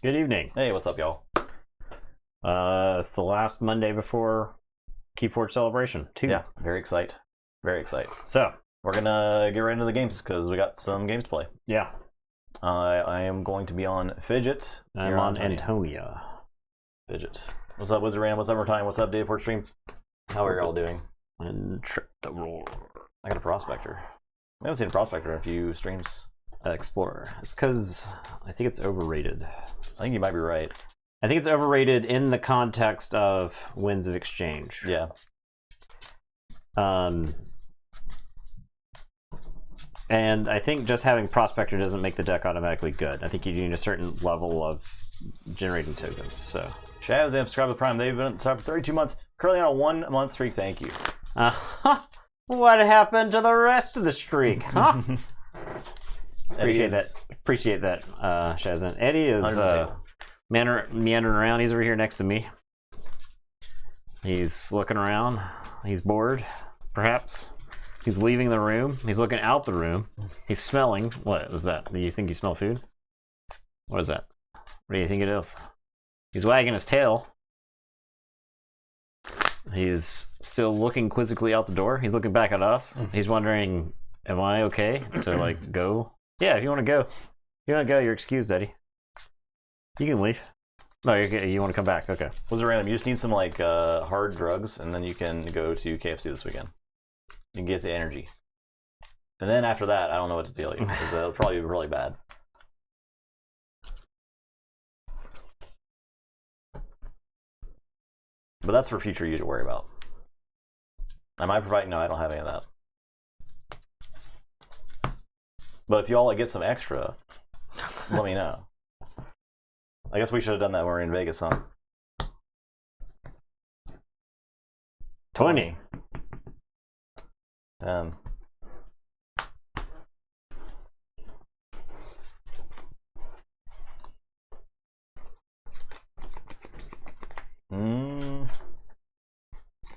Good evening. Hey, what's up, y'all? It's the last Monday before Keyforge Celebration 2. Yeah, very excited. Very excited. So, We're gonna get right into the games because we got some games to play. yeah. I am going to be on Fidget. I'm You're on Antonia. Fidget. What's up, Wizard Ram? What's up, Overtime? What's up, Dave for Stream? How are y'all doing? And Trip the Roar. I got a Prospector. I haven't seen a Prospector in a few streams. Explorer. It's because I think it's overrated. I think you might be right. I think it's overrated in the context of Winds of Exchange. Yeah. And I think just having Prospector doesn't make the deck automatically good. I think you need a certain level of generating tokens. So, Shaz, subscribe to Prime. They've been subscribed for 32 months. Currently on a 1 month streak. Thank you. What happened to the rest of the streak? Huh? Appreciate that, Shazan. Eddie is meandering around. He's over here next to me. He's looking around. He's bored, perhaps. He's leaving the room. He's looking out the room. He's smelling. What is that? Do you think you smell food? What is that? What do you think it is? He's wagging his tail. He's still looking quizzically out the door. He's looking back at us. He's wondering, am I okay to, like, go? Yeah, if you want to go. If you want to go, you're excused, Eddie. You can leave. No, you want to come back. Okay. Wizard Random, you just need some, like, hard drugs, and then you can go to KFC this weekend. You can get the energy. And then after that, I don't know what to tell you, because it'll probably be really bad. But that's for future you to worry about. Am I providing? No, I don't have any of that. But if you all like, get some extra, let me know. I guess we should have done that when we were in Vegas, huh? 20. 10.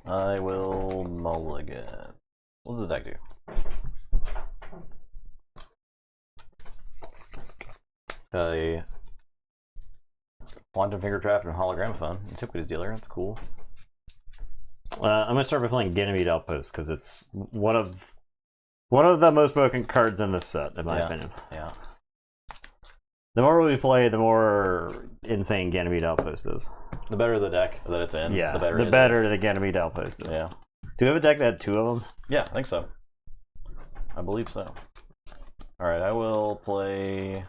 I will mulligan. What does this deck do? It's got a Quantum Finger Trap and Hologramophone. Antiquities Dealer, that's cool. I'm gonna start by playing Ganymede Outpost because it's one of the most broken cards in this set, in my opinion. Yeah. The more we play, the more insane Ganymede Outpost is. The better the deck that it's in, Yeah, the better the Ganymede Outpost is. Yeah. Do we have a deck that had 2 of them? Yeah, I think so. I believe so. Alright, I will play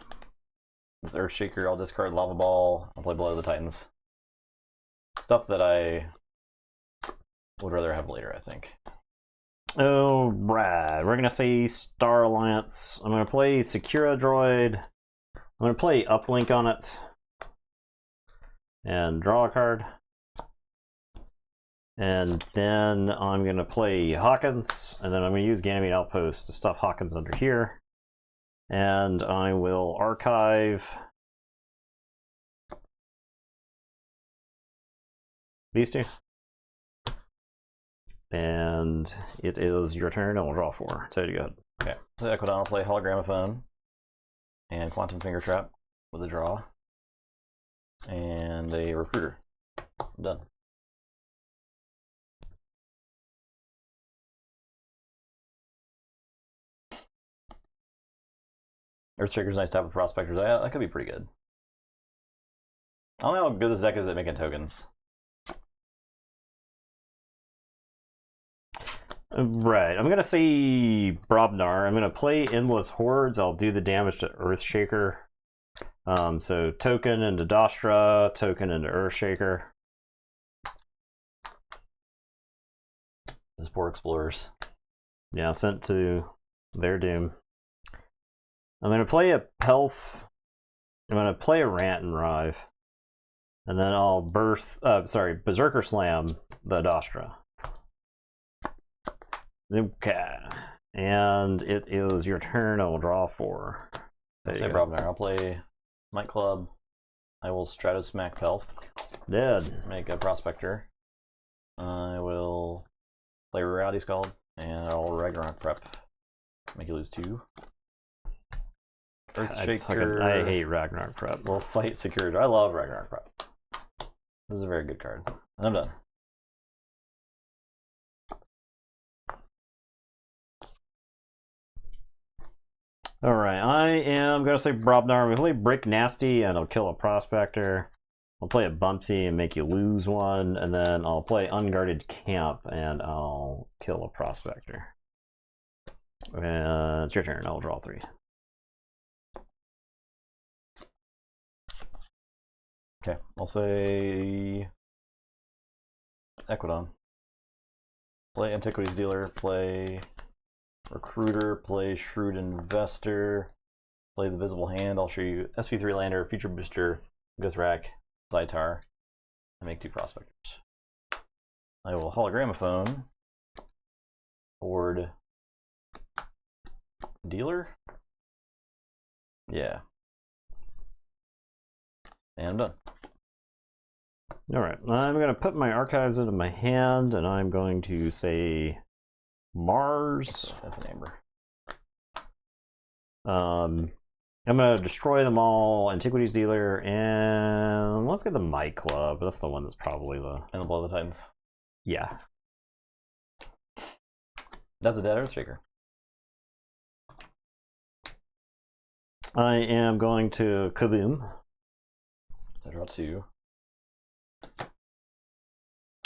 this Earthshaker. I'll discard Lava Ball. I'll play Blood of the Titans. Stuff that I would rather have later, I think. Oh, right. We're going to say Star Alliance. I'm going to play Secura Droid. I'm going to play Uplink on it. And draw a card. And then I'm going to play Hawkins. And then I'm going to use Ganymede Outpost to stuff Hawkins under here. And I will archive these 2. And it is your turn, and we'll draw 4. So you go ahead. Okay. So Equidon will play Hologramophone and Quantum Finger Trap with a draw. And a Recruiter. I'm done. Earthshaker's nice type of Prospectors. That could be pretty good. I don't know how good this deck is at making tokens. Right, I'm going to say Brobnar. I'm going to play Endless Hordes. I'll do the damage to Earthshaker. So token into Dostra, token into Earthshaker. Those poor Explorers. Yeah, sent to their doom. I'm going to play a Pelf. I'm going to play a Rant and Rive. And then I'll Berserker Slam the Dostra. Okay. And it is your turn. I will draw 4. I'll say Brobnar. I'll play Might Club. I will Stratosmack Pelf. Dead. Make a Prospector. I will play Reality Scald. And I'll Ragnarok Prep. Make you lose 2. Earthshaker. I hate Ragnarok Prep. Will fight Security. I love Ragnarok Prep. This is a very good card. And I'm done. Alright, I am going to say Brobnar. We play Brick Nasty and I'll kill a Prospector. I'll play a Bumpty and make you lose one. And then I'll play Unguarded Camp and I'll kill a Prospector. And it's your turn. I'll draw 3. Okay, I'll say Equidon. Play Antiquities Dealer, play Recruiter, play Shrewd Investor, play the Visible Hand. I'll show you SV3 Lander, Future Booster, Guthrak, Zytar, and make 2 Prospectors. I will Hologramophone, Board, Dealer. Yeah. And I'm done. Alright, I'm going to put my archives into my hand and I'm going to say Mars. That's an Amber. I'm going to destroy them all, Antiquities Dealer, and let's get the Might Club. That's the one that's probably the... And the Blow of the Titans. Yeah. That's a dead Earthshaker. I am going to Kaboom. I draw 2.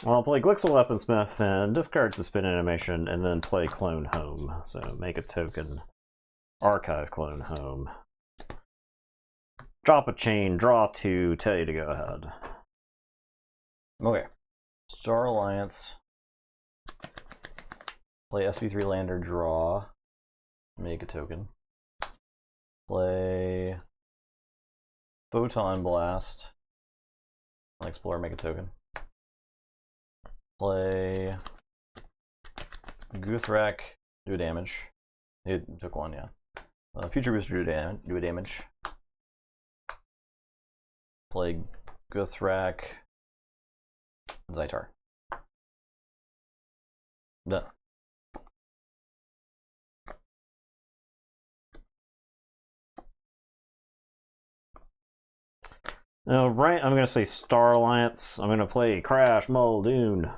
I'll play Glixel Weaponsmith and discard Suspend Animation and then play Clone Home. So make a token, archive Clone Home. Drop a chain, draw 2, tell you to go ahead. Okay. Star Alliance. Play SV3 Lander, draw. Make a token. Play Photon Blast. Explore, make a token. Play Guthrak, do a damage. It took 1, yeah. Future Booster, do a damage. Play Guthrak, Zytar. Done. Alright, I'm going to say Star Alliance. I'm going to play Crash Muldoon.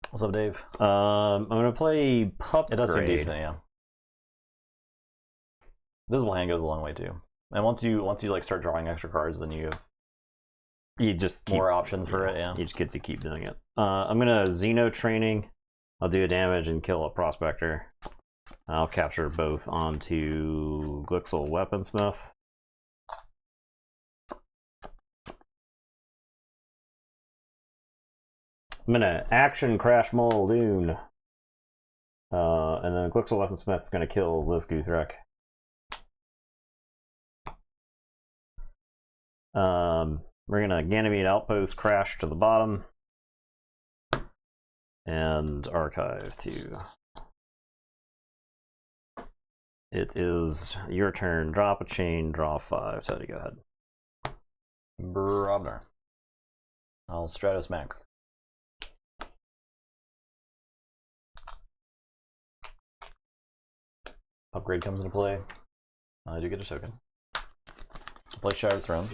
What's up, Dave? I'm going to play Pup. It does seem decent, yeah. Visible Hand goes a long way too. And once you like start drawing extra cards, then you have just more options for it, yeah. You just get to keep doing it. I'm going to Xeno Training. I'll do a damage and kill a Prospector. I'll capture both onto Glixel Weaponsmith. I'm gonna action Crash Muldoon. And then Glixel Weaponsmith's gonna kill Liz Guthrak. We're gonna Ganymede Outpost crash to the bottom. And archive 2. It is your turn. Drop a chain, draw 5. So go ahead. Brobnar. I'll Stratos Mac. Upgrade comes into play. I do get a token. Play Shattered Throne.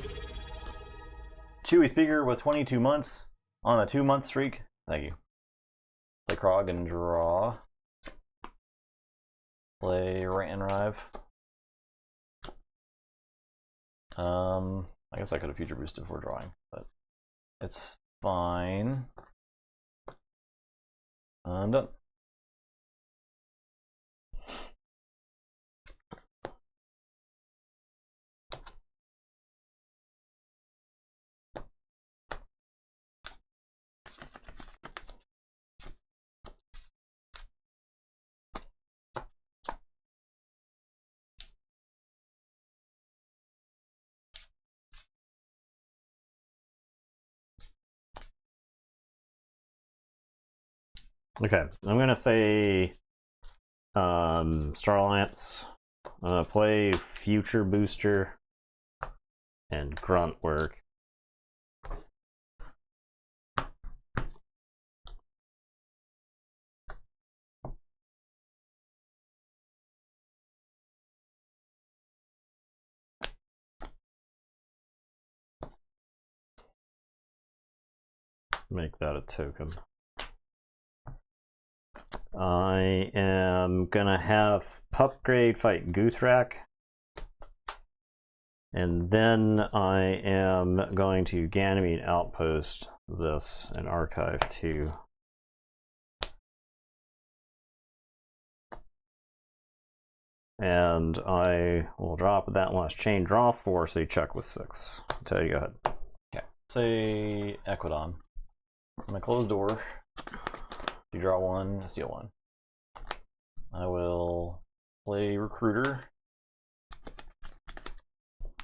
Chewy Speaker with 22 months on a 2-month streak. Thank you. Play Krog and draw. Play Rant and Rive. I guess I could have future boosted before drawing, but it's fine. I'm done. Okay, I'm gonna say Star Alliance. Play Future Booster and Grunt Work. make that a token. I am gonna have Pupgrade fight Guthrak. And then I am going to Ganymede Outpost this and Archive 2. And I will drop that last chain draw 4, so you check with 6. So you go ahead. Okay. Say Equidon. I'm gonna close door. You draw 1, steal 1. I will play Recruiter.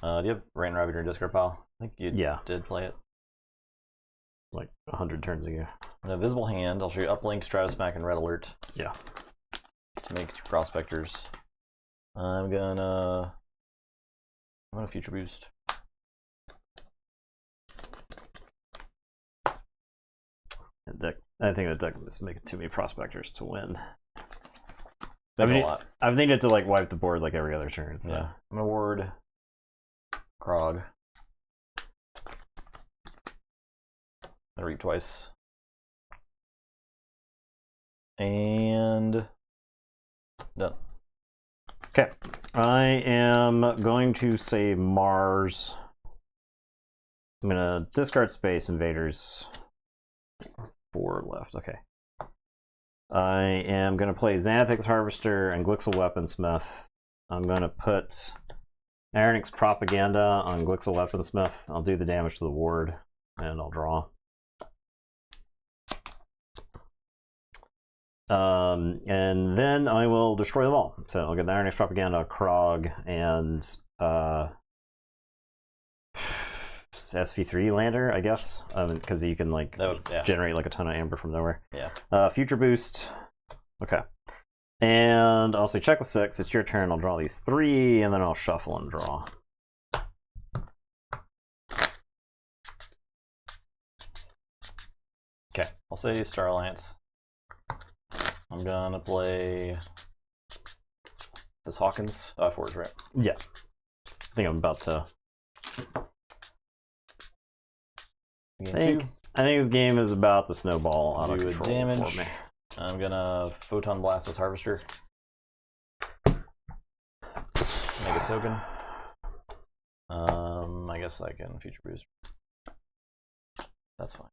Do you have Rain Rabbit in your discard pile? I think you did play it. Like 100 turns ago. An Invisible Hand. I'll show you Uplink, Stratusmack, and Red Alert. Yeah. To make 2 Prospectors. I'm gonna Future Boost. I think the deck is making too many Prospectors to win. A lot. I think it's to like wipe the board like every other turn. So. Yeah. I'm gonna ward Krog. I reap twice. And done. Okay. I am going to say Mars. I'm gonna discard Space Invaders. 4 left. Okay. I am gonna play Xanathix Harvester and Glixel Weaponsmith. I'm gonna put Aronix Propaganda on Glixel Weaponsmith. I'll do the damage to the ward, and I'll draw. And then I will destroy them all. So I'll get the Aronix Propaganda, Krog, and SV3 Lander, I guess, because you can like generate like a ton of amber from nowhere. Yeah. Future Boost. Okay. And I'll say check with 6. It's your turn. I'll draw these 3, and then I'll shuffle and draw. Okay. I'll say Star Alliance. I'm gonna play this Hawkins. 4s, right? Yeah. I think I'm about to. I think this game is about to snowball out of control damage. For me. I'm gonna Photon Blast this Harvester. Make a token. I guess I can Future Boost. That's fine.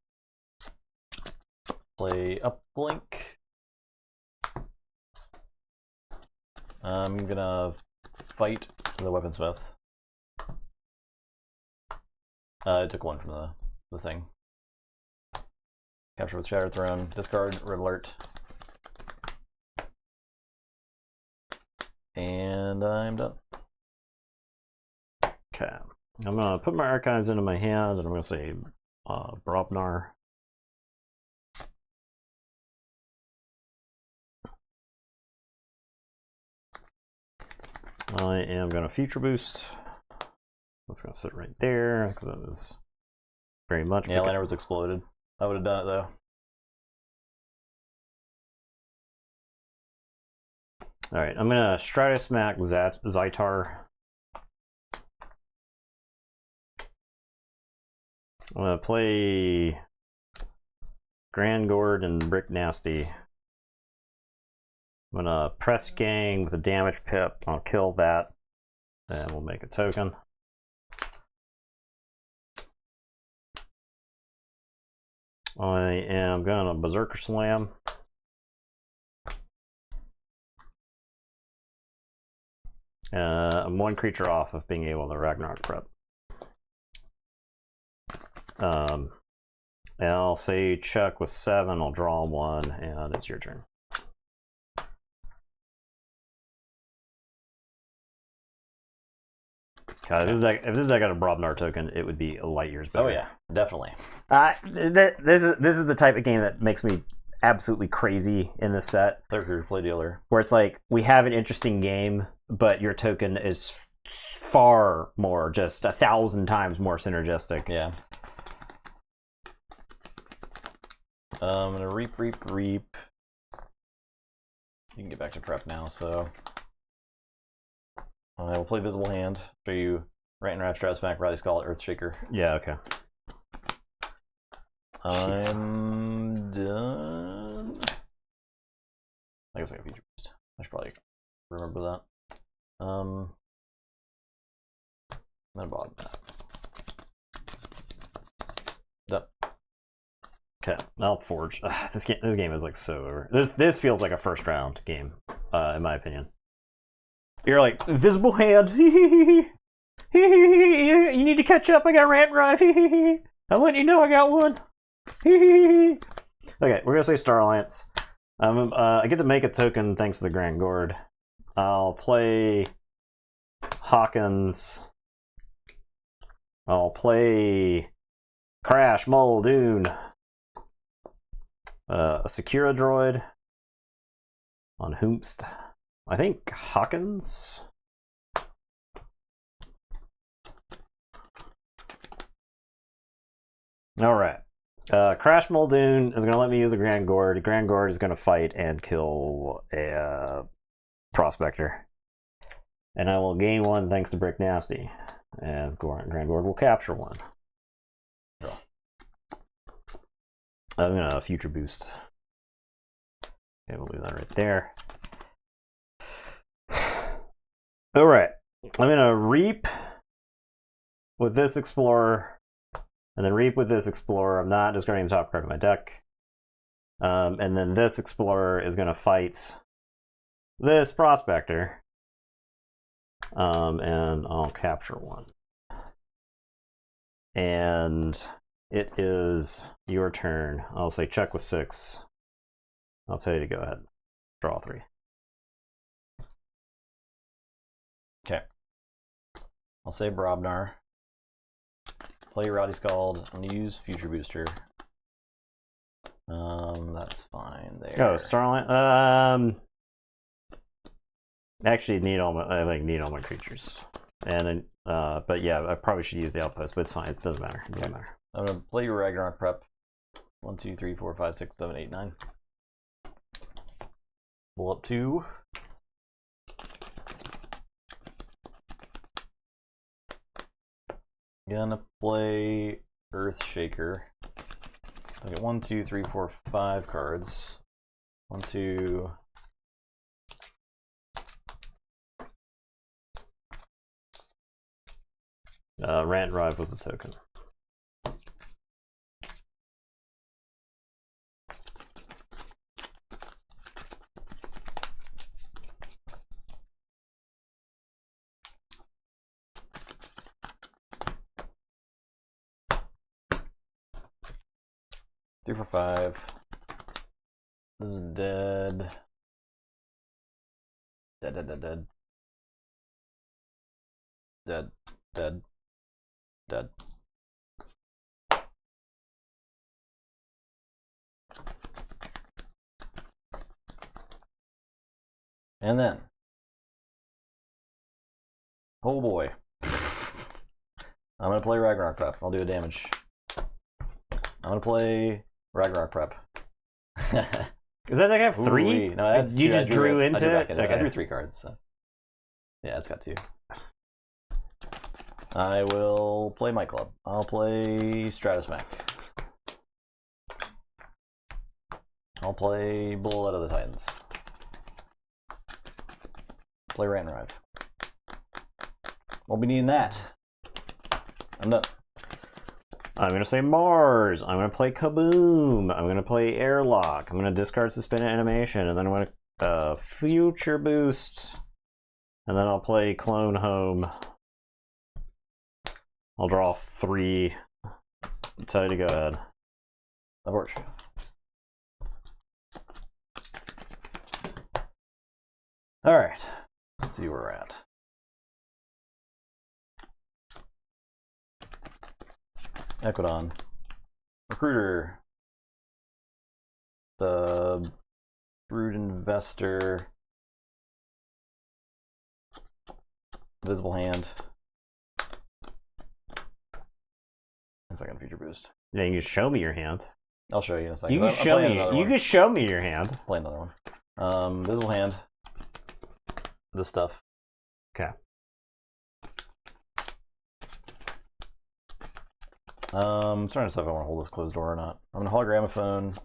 Play Uplink. I'm gonna fight the Weaponsmith. I took 1 from the thing. Capture with Shattered Throne. Discard Red Alert. And I'm done. Okay. I'm going to put my archives into my hand, and I'm going to say Brobnar. I am going to Future Boost. That's going to sit right there, because that is very much... Yeah, Lander was exploded. I would have done it, though. Alright, I'm going to Stratusmack Zytar. I'm going to play Grand Gord and Brick Nasty. I'm going to Press Gang with a damage pip. I'll kill that, and we'll make a token. I am going to Berserker Slam. I'm 1 creature off of being able to Ragnarok Prep. And I'll say check with 7. I'll draw 1, and it's your turn. God, if this deck got a Brobnar token, it would be light years better. Oh yeah, definitely. This is the type of game that makes me absolutely crazy in this set. Play dealer. Where it's like, we have an interesting game, but your token is far more, just 1,000 times more synergistic. Yeah. I'm gonna reap. You can get back to prep now, so I will play Visible Hand. Show you Rant and Raft, Stratusmack, Riley Skull, Earthshaker. Yeah, okay. I'm done. I guess I got feature boost. I should probably remember that. Then bottom that. Done. Okay, I'll forge. This game is like so over. This feels like a first round game, in my opinion. You're like invisible hand. You need to catch up. I got a rant drive. I'm letting you know I got one. Okay, we're gonna say Star Alliance. I get to make a token thanks to the Grand Gourd. I'll play Hawkins. I'll play Crash, Muldoon. A Secura droid on Hoomst. I think Hawkins. All right. Crash Muldoon is going to let me use the Grand Gourd. Grand Gourd is going to fight and kill a Prospector. And I will gain one thanks to Brick Nasty. And Grand Gourd will capture one. I'm going to future boost. Okay, we'll leave that right there. Alright. I'm going to reap with this Explorer. And then reap with this Explorer. I'm not discarding the top card of my deck. And then this Explorer is going to fight this Prospector. And I'll capture one. And it is your turn. I'll say check with 6. I'll tell you to go ahead. Draw 3. Okay. I'll say Brobnar. Play Rowdy Scald. I'm gonna use Future Booster. That's fine there. Oh, Starlight. Actually, need all my creatures. And but yeah, I probably should use the outpost, but it's fine. It doesn't matter. It doesn't matter. I'm gonna play your Ragnarok Prep. 1, 2, 3, 4, 5, 6, 7, 8, 9. Pull up 2. Gonna play Earthshaker. I get 1, 2, 3, 4, 5 cards. 1, 2. Rant Drive was a token. Three for 5. This is dead. Dead, dead, dead, dead. Dead, dead, dead. And then, oh boy, I'm gonna play Ragnarok Prep. I'll do a damage. I'm gonna play Ragnarok Prep. Is that like I have 3? No, that's you 2. just drew into it? Okay. I drew 3 cards. So. Yeah, it's got 2. I will play my club. I'll play Stratusmac. I'll play Bullet of the Titans. Play Rant Rive. Won't be needing that. I'm done. I'm going to say Mars. I'm going to play Kaboom. I'm going to play Airlock. I'm going to discard Suspended Animation. And then I'm going to Future Boost. And then I'll play Clone Home. I'll draw 3. I'll tell you to go ahead. That works. Alright. Let's see where we're at. Equidon. Recruiter. The Brood Investor. Visible Hand. Second Future Boost. Yeah, you can show me your hand. I'll show you in a second. You can show me. You can show me your hand. Play another one. Visible Hand. This stuff. Okay. I'm trying to decide if I want to hold this closed door or not. I'm gonna hologramophone.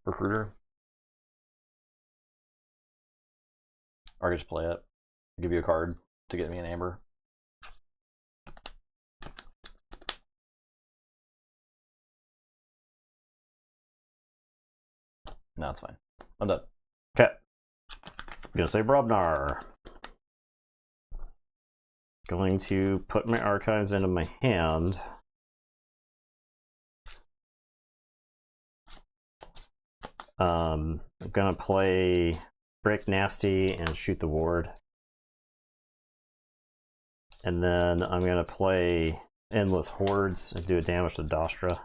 Recruiter. Or I could just play it. Give you a card to get me an amber. No, it's fine. I'm done. Okay. I'm gonna say Brobnar. Going to put my archives into my hand. I'm gonna play Break Nasty and shoot the ward. And then I'm gonna play Endless Hordes and do a damage to Dastra.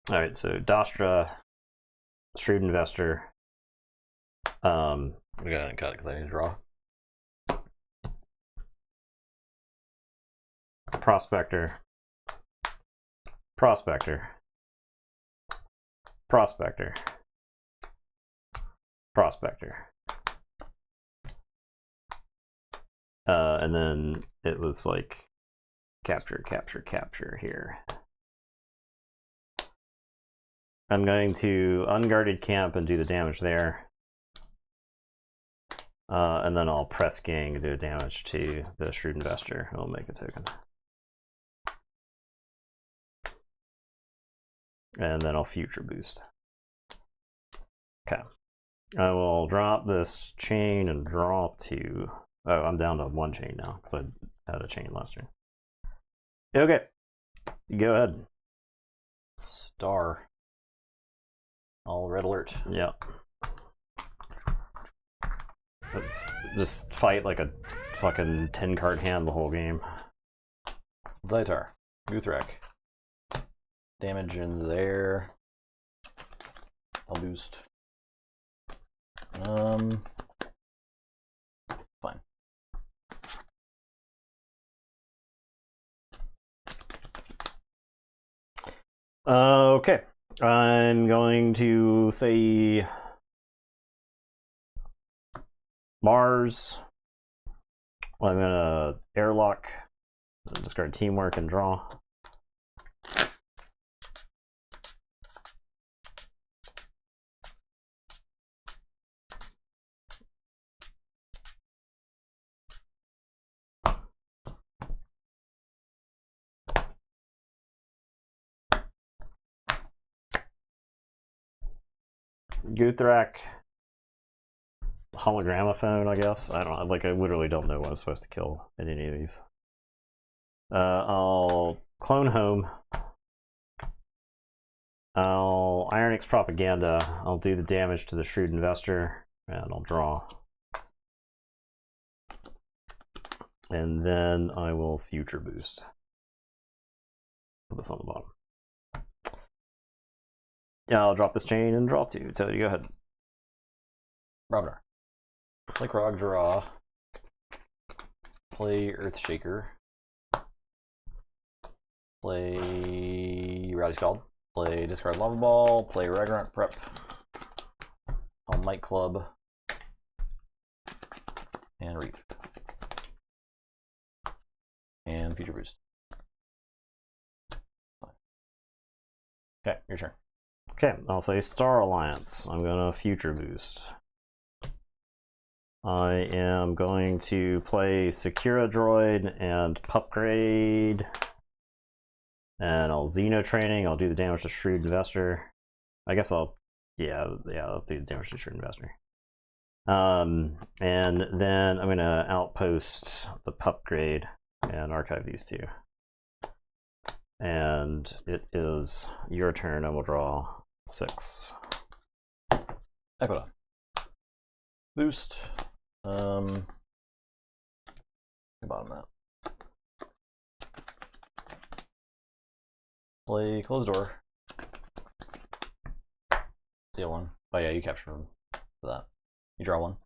Alright, so Dastra, Shrewd Investor. I'm gonna cut it because I need to draw. Prospector. Prospector. Prospector. Prospector. And then it was like capture, capture, capture here. I'm going to unguarded camp and do the damage there. And then I'll press gang and do damage to the Shrewd Investor. I'll make a token. And then I'll future boost. Okay. I will drop this chain and draw 2. Oh, I'm down to 1 chain now because I had a chain last turn. Okay. Go ahead. Star. All red alert. Yeah. Let's just fight like a fucking 10-card hand the whole game. Zaitar. Guthrak. Damage in there. I'll boost. Fine. Okay. I'm going to say Mars. I'm gonna airlock, discard teamwork and draw. Guthrak, hologramophone, I guess. I don't like. I literally don't know what I'm supposed to kill in any of these. I'll clone home. I'll Ironix propaganda. I'll do the damage to the Shrewd Investor, and I'll draw. And then I will future boost. Put this on the bottom. Yeah, I'll drop this chain and draw 2. So you go ahead. Robnar. Play Krog, draw. Play Earthshaker. Play Rowdy Scald. Play discard Lava Ball. Play Ragnarok Prep. I'll Might Club. And Reap. And Future Boost. Okay, your turn. Okay, I'll say Star Alliance. I'm gonna future boost. I am going to play Secura Droid and Pupgrade. And I'll Xeno Training. I'll do the damage to Shrewd Investor. I guess I'll do the damage to Shrewd Investor. And then I'm gonna outpost the Pupgrade and archive these 2. And it is your turn. I will draw 6. Equidon. Boost. Bottom that. Play Closed Door. Steal 1. Oh yeah, you capture him for that. You draw 1.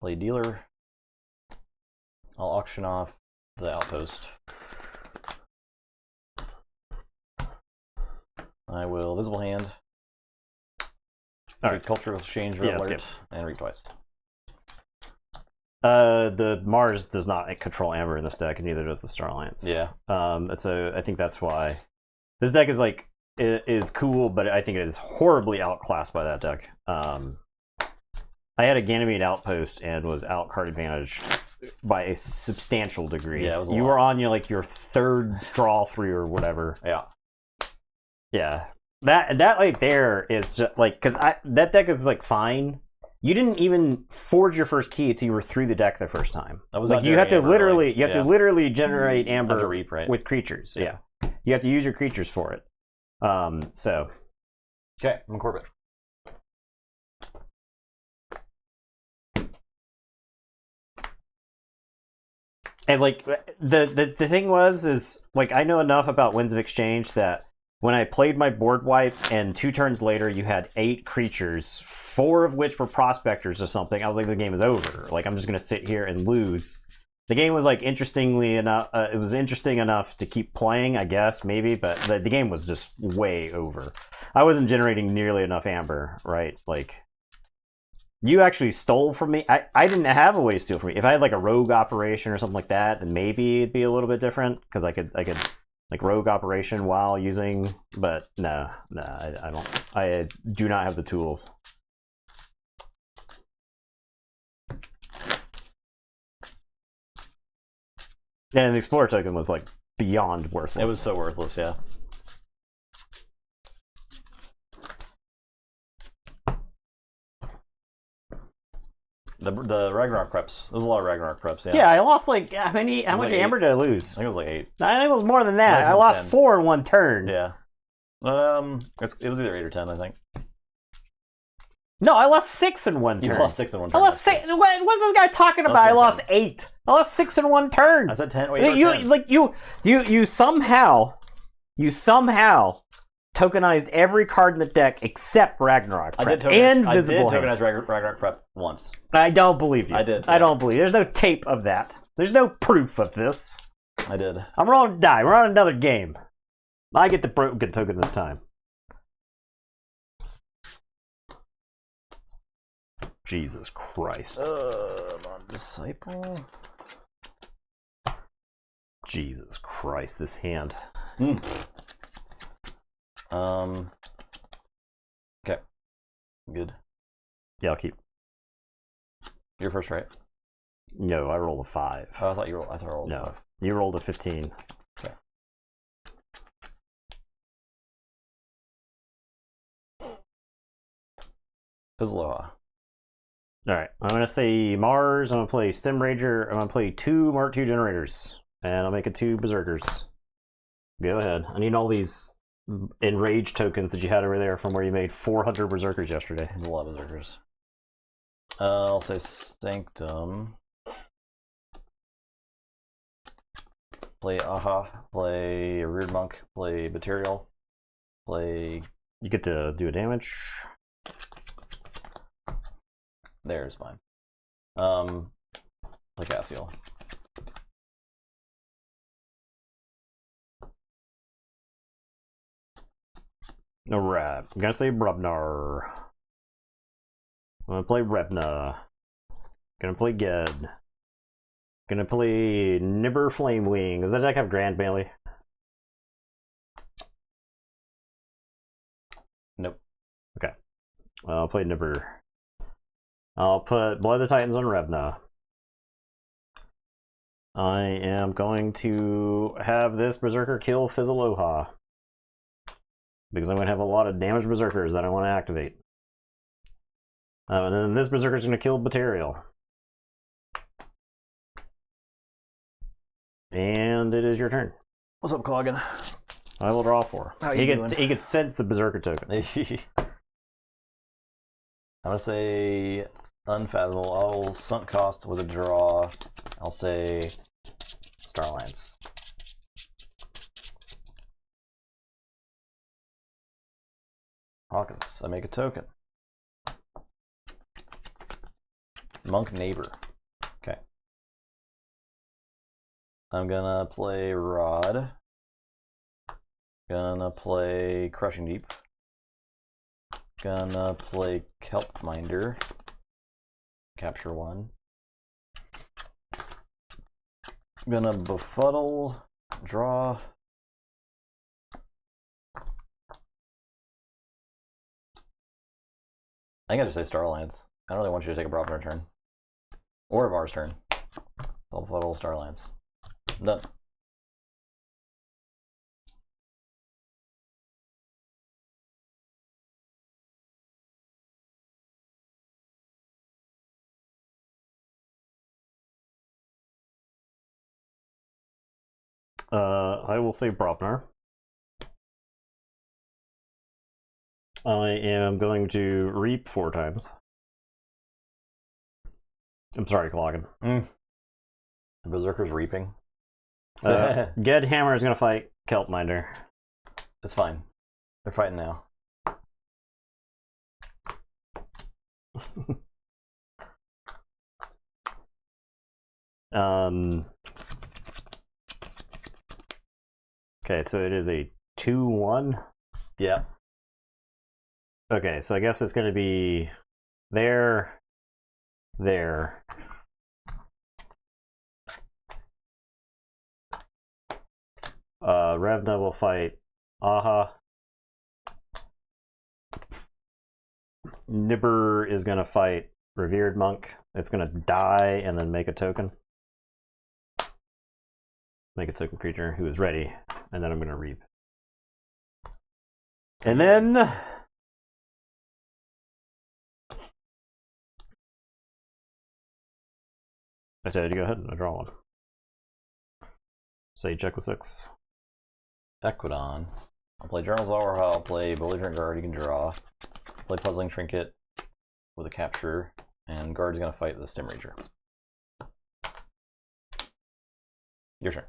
Play Dealer. I'll auction off the outpost. I will Visible Hand. All right. Cultural exchange, red alert, and read twice. The Mars does not control Amber in this deck, and neither does the Star Alliance. Yeah. So I think that's why this deck is like is cool, but I think it is horribly outclassed by that deck. I had a Ganymede Outpost and was out card advantaged by a substantial degree. Yeah, it was you were on your third draw 3 or whatever. Yeah. Yeah. That like there is just like because that deck is like fine. You didn't even forge your first key until you were through the deck the first time. That was like you have to Amber, literally right? you have to literally generate Amber reap, right? with creatures. Yeah. You have to use your creatures for it. So okay, I'm Corbett. And like the thing is like I know enough about Winds of Exchange that when I played my board wipe and 2 turns later you had 8 creatures, 4 of which were prospectors or something, I was like, the game is over. Like I'm just gonna sit here and lose. The game was like interestingly enough, it was interesting enough to keep playing, I guess, maybe, but the game was just way over. I wasn't generating nearly enough Amber, right? Like you actually stole from me. I didn't have a way to steal from me. If I had like a rogue operation or something like that, then maybe it'd be a little bit different because I could like rogue operation while using. But no, I don't. I do not have the tools. And the Explorer token was like beyond worthless. It was so worthless, yeah. The Ragnarok preps. There's a lot of Ragnarok preps, yeah. Yeah, I lost like how much like Amber did I lose? I think it was like 8. I think it was more than that. I lost 10. 4 in one turn. Yeah. It was either 8 or 10, I think. No, I lost 6 in one turn. You lost 6 in one turn. I lost 6. What's this guy talking about? I lost 8. I lost 6 in one turn. I said 10. Wait, you somehow tokenized every card in the deck except Ragnarok Prep and Visible Hand. I did tokenize Ragnarok Prep once. I don't believe you. I did. I don't believe. There's no tape of that. There's no proof of this. I did. I'm rolling to die. We're on another game. I get the broken token this time. Jesus Christ. I'm on Disciple. Jesus Christ, this hand. Okay. Good. Yeah, I'll keep. You're first, right? No, I rolled a 5. Oh, I thought you rolled. I rolled. No, you rolled a 15. Okay. Fizzloa. All right, I'm gonna say Mars. I'm gonna play Stem Rager. I'm gonna play 2 Mark II generators, and I'll make it 2 Berserkers. Go ahead. I need all these enraged tokens that you had over there from where you made 400 Berserkers yesterday. There's a lot of Berserkers. I'll say Sanctum. Play Aha. Play Reared Monk. Play Material. Play. You get to do a damage. There's fine. Play Cassiel. Alright, I'm gonna say Brubnar. I'm gonna play Revna. Gonna play Ged. Gonna play Nibber Flamewing. Does that deck have Grand Melee? Nope. Okay. I'll play Nibber. I'll put Blood of the Titans on Revna. I am going to have this Berserker kill Fizzaloha. Because I'm going to have a lot of damaged Berserkers that I want to activate. And then this Berserker's going to kill Material. And it is your turn. What's up, Cloggin? I will draw 4. He gets sense the Berserker tokens. I'm going to say Unfathomable. I'll sunk cost with a draw. I'll say Starlance. Hawkins, I make a token. Monk Neighbor. Okay. I'm gonna play Rod. Gonna play Crushing Deep. Gonna play Kelp Minder. Capture 1. Gonna befuddle, draw. I think I just say Star Alliance. I don't really want you to take a Brobner turn. Or a Var's turn. I'll befuddle Star Alliance. Done. I will say Brobnar. I am going to reap 4 times. I'm sorry, Cloggin. The Berserker's reaping. Ged Hammer is going to fight Kelp Minder. It's fine. They're fighting now. Okay, so it is a 2-1. Yeah. Okay, so I guess it's going to be there. Revna will fight Aha. Nibber is going to fight Revered Monk. It's going to die and then make a token. Make a token creature who is ready. And then I'm going to reap. And then... I said to go ahead and draw one. Say check with 6. Equidon. I'll play Journals Aura, I'll play Belligerent Guard, you can draw. Play Puzzling Trinket with a capture, and Guard's gonna fight the Stim Rager. Your turn.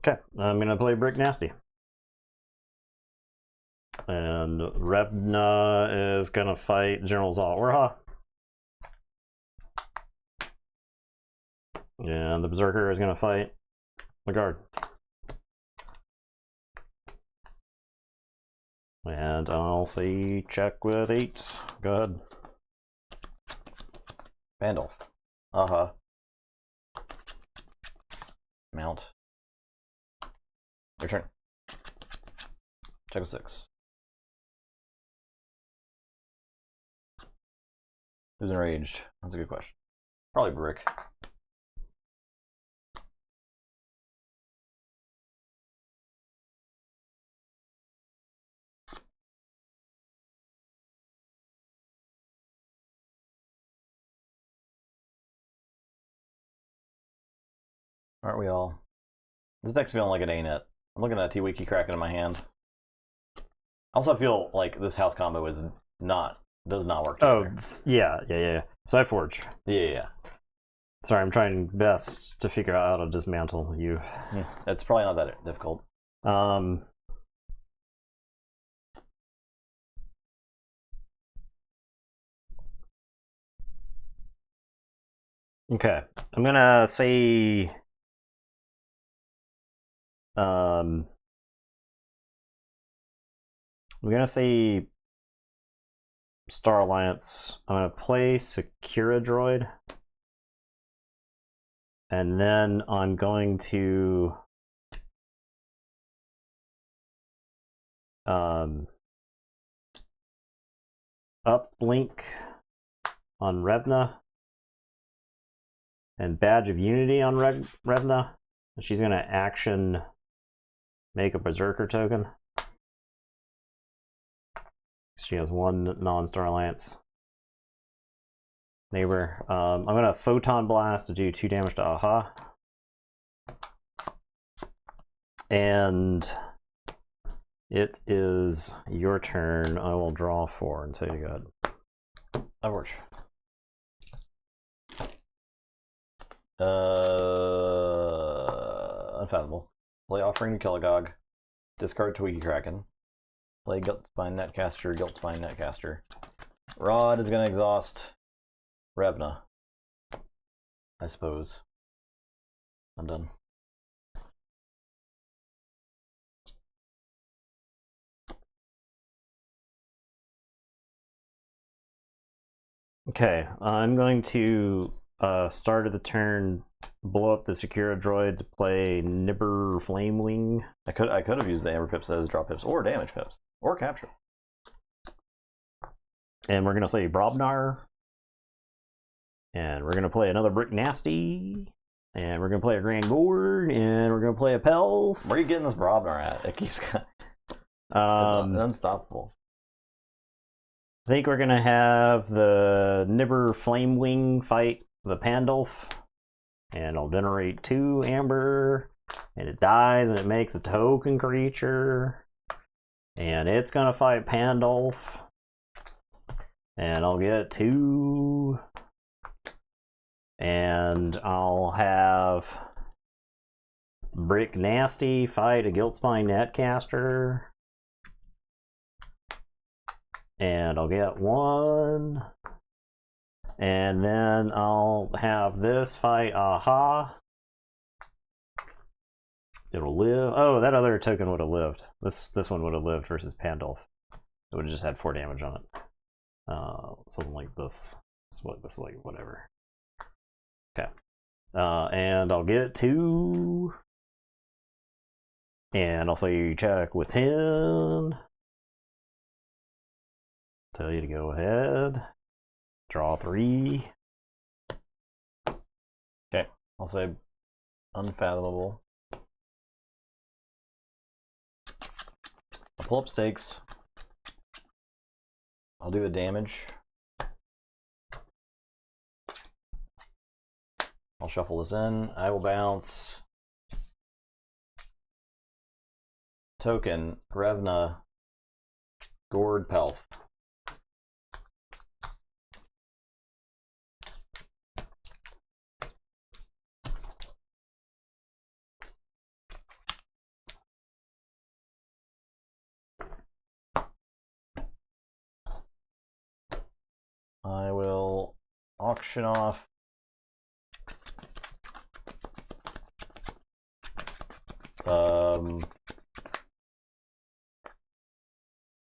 Okay, I'm gonna play Brick Nasty. And Revna is gonna fight General Zal Urha. And the Berserker is gonna fight the Guard. And I'll say check with 8. Go ahead. Vandalf. Aha. Mount. Your turn. Check with 6. Who's enraged? That's a good question. Probably Brick. Aren't we all? This deck's feeling like it ain't it. I'm looking at T-Wiki Kraken in my hand. I also feel like this house combo does not work together. Yeah. Psyforge. Yeah. Sorry, I'm trying best to figure out how to dismantle you. It's probably not that difficult. Okay, I'm gonna say I'm gonna say Star Alliance. I'm gonna play Secura Droid. And then I'm going to uplink on Revna and Badge of Unity on Revna. And she's going to action make a Berserker token. She has 1 non-Star Alliance neighbor. I'm going to Photon Blast to do 2 damage to Aha. And it is your turn. I will draw 4 and say you go ahead. That works. Unfathomable. Play Offering to Killigog. Discard Twiggy Kraken. Play Guiltspine Netcaster, Guiltspine Netcaster. Rod is going to exhaust Revna. I suppose. I'm done. Okay, I'm going to start of the turn, blow up the Secura droid to play Nibber Flamewing. I could have used the Amber Pips as drop pips or damage pips or capture. And we're gonna say Brobnar. And we're gonna play another Brick Nasty. And we're gonna play a Grand Gord, and we're gonna play a Pelf. Where are you getting this Brobnar at? It keeps it's unstoppable. I think we're gonna have the Nibber Flamewing fight the Pandulf, and I'll generate 2 amber, and it dies, and it makes a token creature, and it's gonna fight Pandulf, and I'll get 2, and I'll have Brick Nasty fight a Guiltspine Netcaster. And I'll get 1. And then I'll have this fight Aha. It'll live. Oh, that other token would have lived. This one would have lived versus Pandulf. It would have just had 4 damage on it. Something like this. Split this, like, whatever. Okay. And I'll get 2. And I'll say check with 10. Tell you to go ahead. Draw 3. Okay, I'll say unfathomable. I'll pull up stakes. I'll do a damage. I'll shuffle this in. I will bounce token Revna Gord Pelf. I will auction off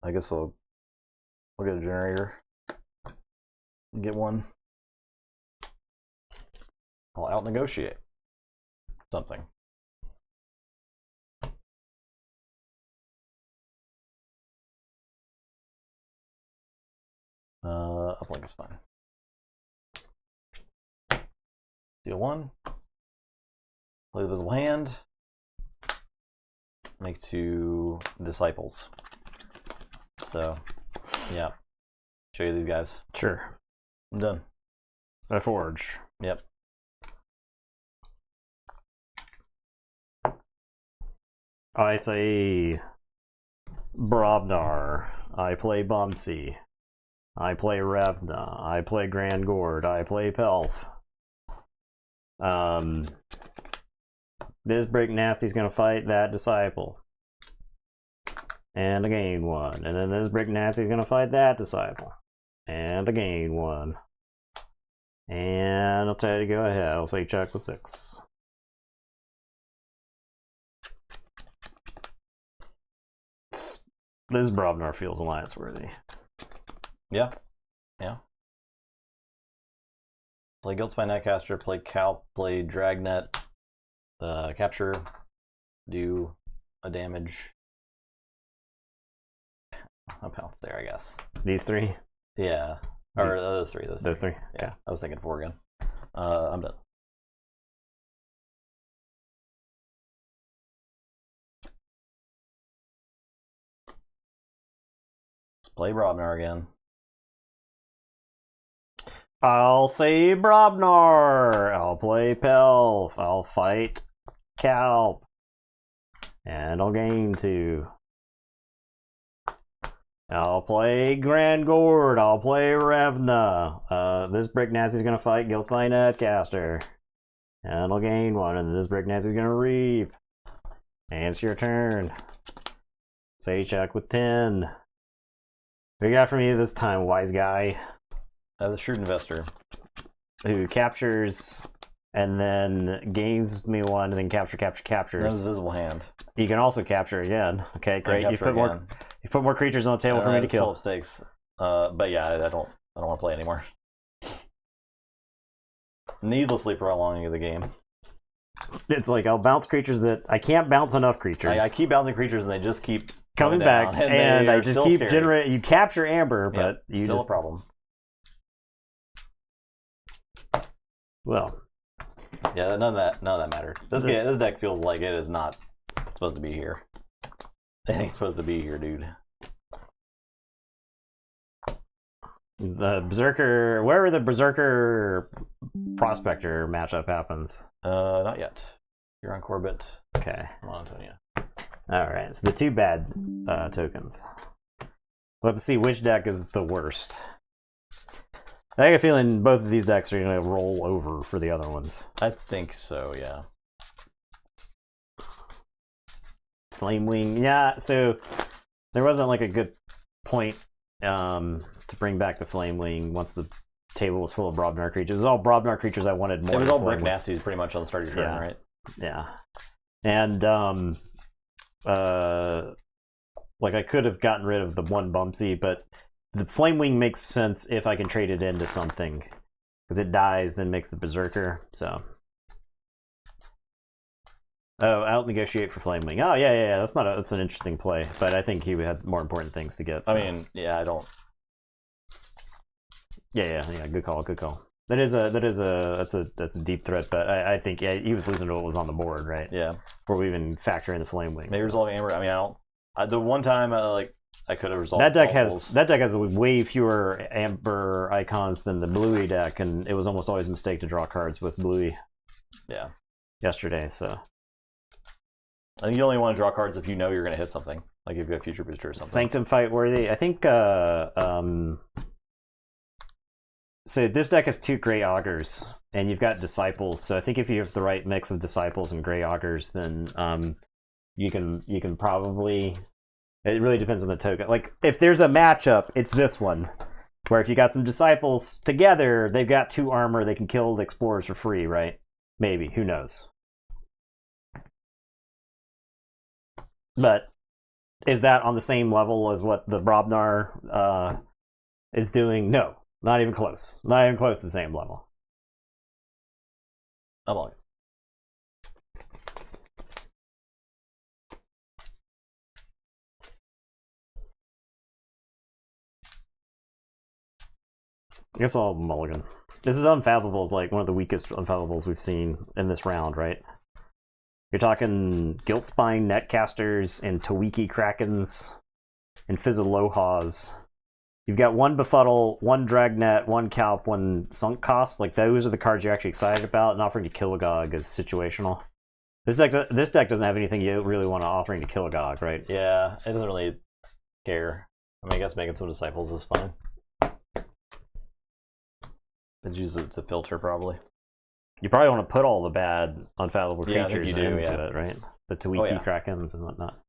I guess I'll get a generator. Get 1. I'll out negotiate something. Uplink is fine. Deal 1. Play the visible hand. Make 2 disciples. So, yeah. Show you these guys. Sure. I'm done. I forge. Yep. I say Brobnar. I play Bumsy. I play Revna. I play Grand Gord. I play Pelf. This Brick Nasty's gonna fight that Disciple. And I gain 1. And then this Brick Nasty's gonna fight that Disciple. And I gain 1. And I'll tell you to go ahead. I'll say check with 6. This Brobnar feels alliance worthy. Yeah. Yeah. Play Guiltspine Netcaster, play Calp, play Dragnet, capture, do a damage. A bounce there, I guess. These 3? Yeah. Or those 3. Those 3? Yeah. Okay. I was thinking 4 again. I'm done. Let's play Brobnar again. I'll say Brobnar. I'll play Pelf. I'll fight Calp. And I'll gain 2. I'll play Grand Gord. I'll play Revna. This Brick Nasty's gonna fight Guiltspine Netcaster. And I'll gain 1. And this Brick Nasty's gonna reap. And it's your turn. Say check with 10. What you got for me this time, wise guy? The Shrewd Investor. Who captures and then gains me one, and then captures. That's a visible hand. You can also capture again. Okay, great. You put more creatures on the table for me to kill. Pull up stakes. But yeah, I don't want to play anymore. Needlessly prolonging the game. It's like I'll bounce creatures that I can't bounce enough creatures. I keep bouncing creatures and they just keep coming back, and I just keep generating. You capture Amber, but you still just a problem. Well, yeah, none of that mattered. This deck feels like it is not supposed to be here. It ain't supposed to be here, dude. The Berserker, wherever the Berserker Prospector matchup happens. Not yet. You're on Corbett. Okay. I'm on Antonia. All right. So the two bad tokens. Let's see which deck is the worst. I have a feeling both of these decks are going to roll over for the other ones. I think so. Yeah. Flamewing. Yeah. So there wasn't like a good point to bring back the Flamewing once the table was full of Brobnar creatures. It was all Brobnar creatures I wanted more. It was all Brick Nasties pretty much on the start of your turn, right? Yeah. And like I could have gotten rid of the one Bumpsy, but the Flamewing makes sense if I can trade it into something. Because it dies, then makes the Berserker, so. Oh, out negotiate for Flamewing. Oh, yeah. That's an interesting play, but I think he had more important things to get. So. I mean, yeah, I don't. Yeah. Good call. That's a deep threat, but I think he was losing to what was on the board, right? Yeah. Before we even factor in the Flamewing. Maybe resolve Amber. I mean, the one time I could have resolved that deck has way fewer Amber icons than the Bluey deck, and it was almost always a mistake to draw cards with Bluey. Yeah. Yesterday, so. I think you only want to draw cards if you know you're going to hit something, like if you have Future Booster or something. Sanctum Fight worthy. I think. So this deck has two Grey Augurs, and you've got Disciples. So I think if you have the right mix of Disciples and Grey Augurs, then you can probably. It really depends on the token. Like if there's a matchup, it's this one, where if you got some Disciples together, they've got 2 armor, they can kill the Explorers for free, right? Maybe, who knows? But is that on the same level as what the Brobnar is doing? No, not even close. Not even close to the same level. I'm on it. I guess I'll mulligan. This is Unfathomables, like one of the weakest Unfathomables we've seen in this round, right? You're talking Guiltspine Netcasters and Tawiki Krakens and Fizzalohas. You've got 1 Befuddle, 1 Dragnet, 1 Calp, 1 Sunk Cost. Like those are the cards you're actually excited about, and offering to Kilogog is situational. This deck doesn't have anything you really want to offering to Kilogog, right? Yeah, it doesn't really care. I mean, I guess making some Disciples is fine. I'd use it to filter probably. You probably want to put all the bad unfathomable creatures into yeah. it, right? The Tawiki Krakens and whatnot.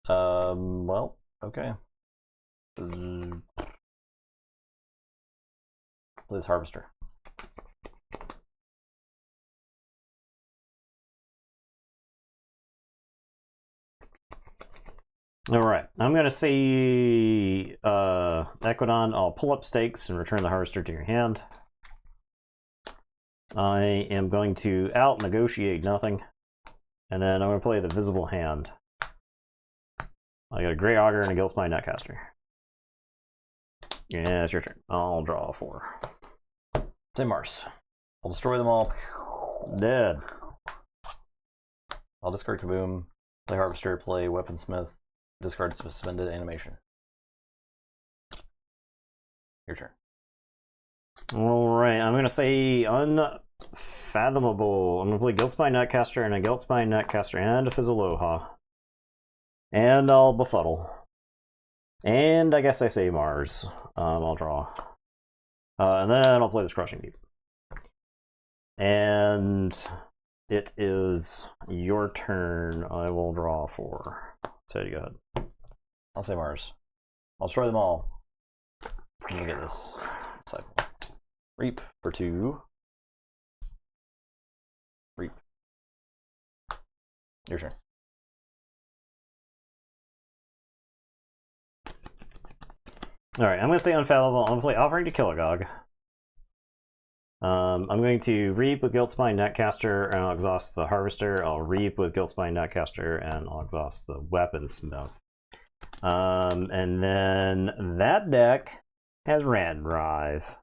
Well, okay. Please Harvester. All right, I'm gonna say Equidon. I'll pull up stakes and return the Harvester to your hand. I am going to out negotiate nothing, and then I'm going to play the visible hand. I got a Grey Augur and a Guiltspine Netcaster. Yeah, it's your turn. I'll draw 4. Mars. I'll destroy them all. Dead. I'll discard Kaboom, play Harvester, play Weaponsmith, discard Suspended Animation. Your turn. Alright, I'm going to say Unfathomable. I'm going to play Guiltspine Netcaster and a Guiltspine Netcaster and a Fizzaloha. And I'll Befuddle. And I guess I say Mars. I'll draw. And then I'll play this Crushing Deep. And it is your turn. I will draw 4. So you go ahead. I'll say Mars. I'll destroy them all. Let me get this cycle. Reap for 2. Your turn. Alright, I'm going to say Unfathomable. I'm going to play Offering to Kilogog. I'm going to Reap with Guiltspine Netcaster, and I'll exhaust the Harvester. I'll Reap with Guiltspine Netcaster, and I'll exhaust the Weaponsmith. And then that deck has Rad Drive.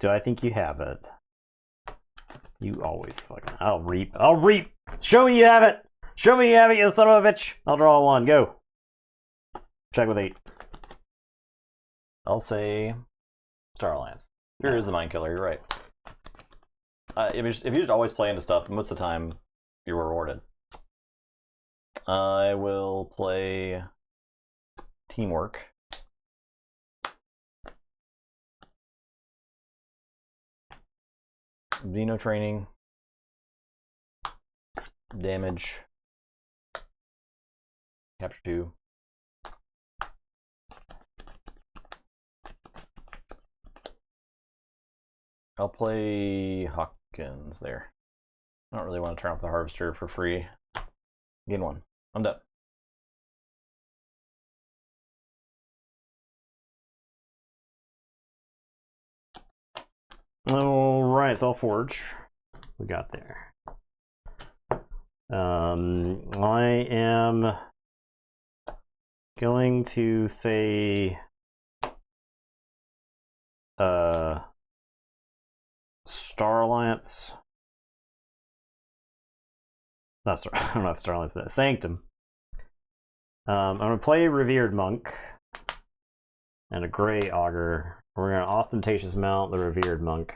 Do I think you have it? You always fucking... I'll Reap. I'll Reap! Show me you have it! Show me you have it, you son of a bitch! I'll draw one. Go. Check with 8. I'll say Star Alliance. Here is the Mind Killer, you're right. If you just always play into stuff, most of the time you're rewarded. I will play Teamwork. Xeno Training. Damage. Capture 2. I'll play Hawkins there. I don't really want to turn off the Harvester for free. Gain 1. I'm done. Alright, so I'll Forge. We got there. I am going to say Star Alliance. Not Star. I don't know if Star Alliance is that. Sanctum. I'm gonna play Revered Monk and a Gray Augur. We're gonna ostentatious mount the Revered Monk.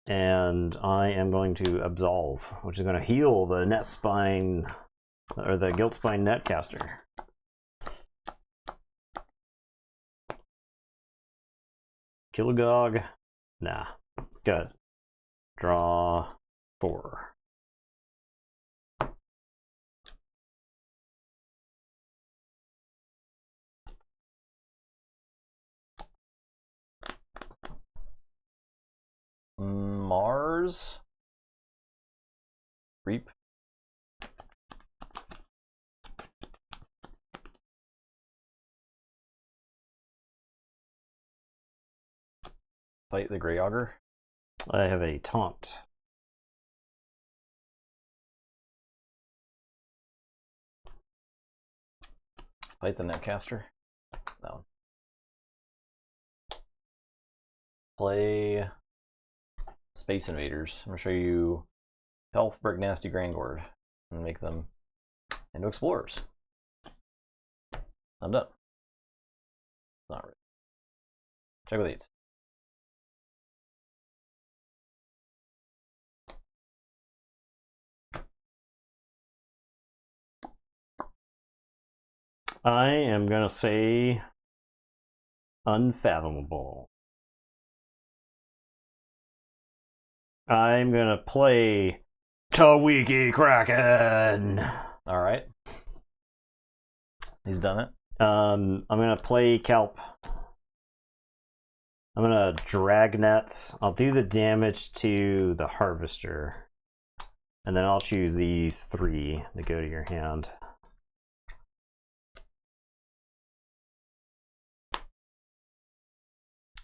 And I am going to Absolve, which is going to heal the Netspine, or the Guiltspine Netcaster. Kilogog? Nah. Good. Draw 4. Mars. Reap. Fight the Grey Augur. I have a Taunt. Fight the Netcaster. That one. Play Space Invaders. I'm going to show you Health, Brick Nasty, Grandgord, and make them into Explorers. I'm done. Not really. Check with 8. I am going to say Unfathomable. I'm going to play Tawiki Kraken. All right. He's done it. I'm going to play Kelp. I'm going to Dragnet. I'll do the damage to the Harvester. And then I'll choose these 3 to go to your hand.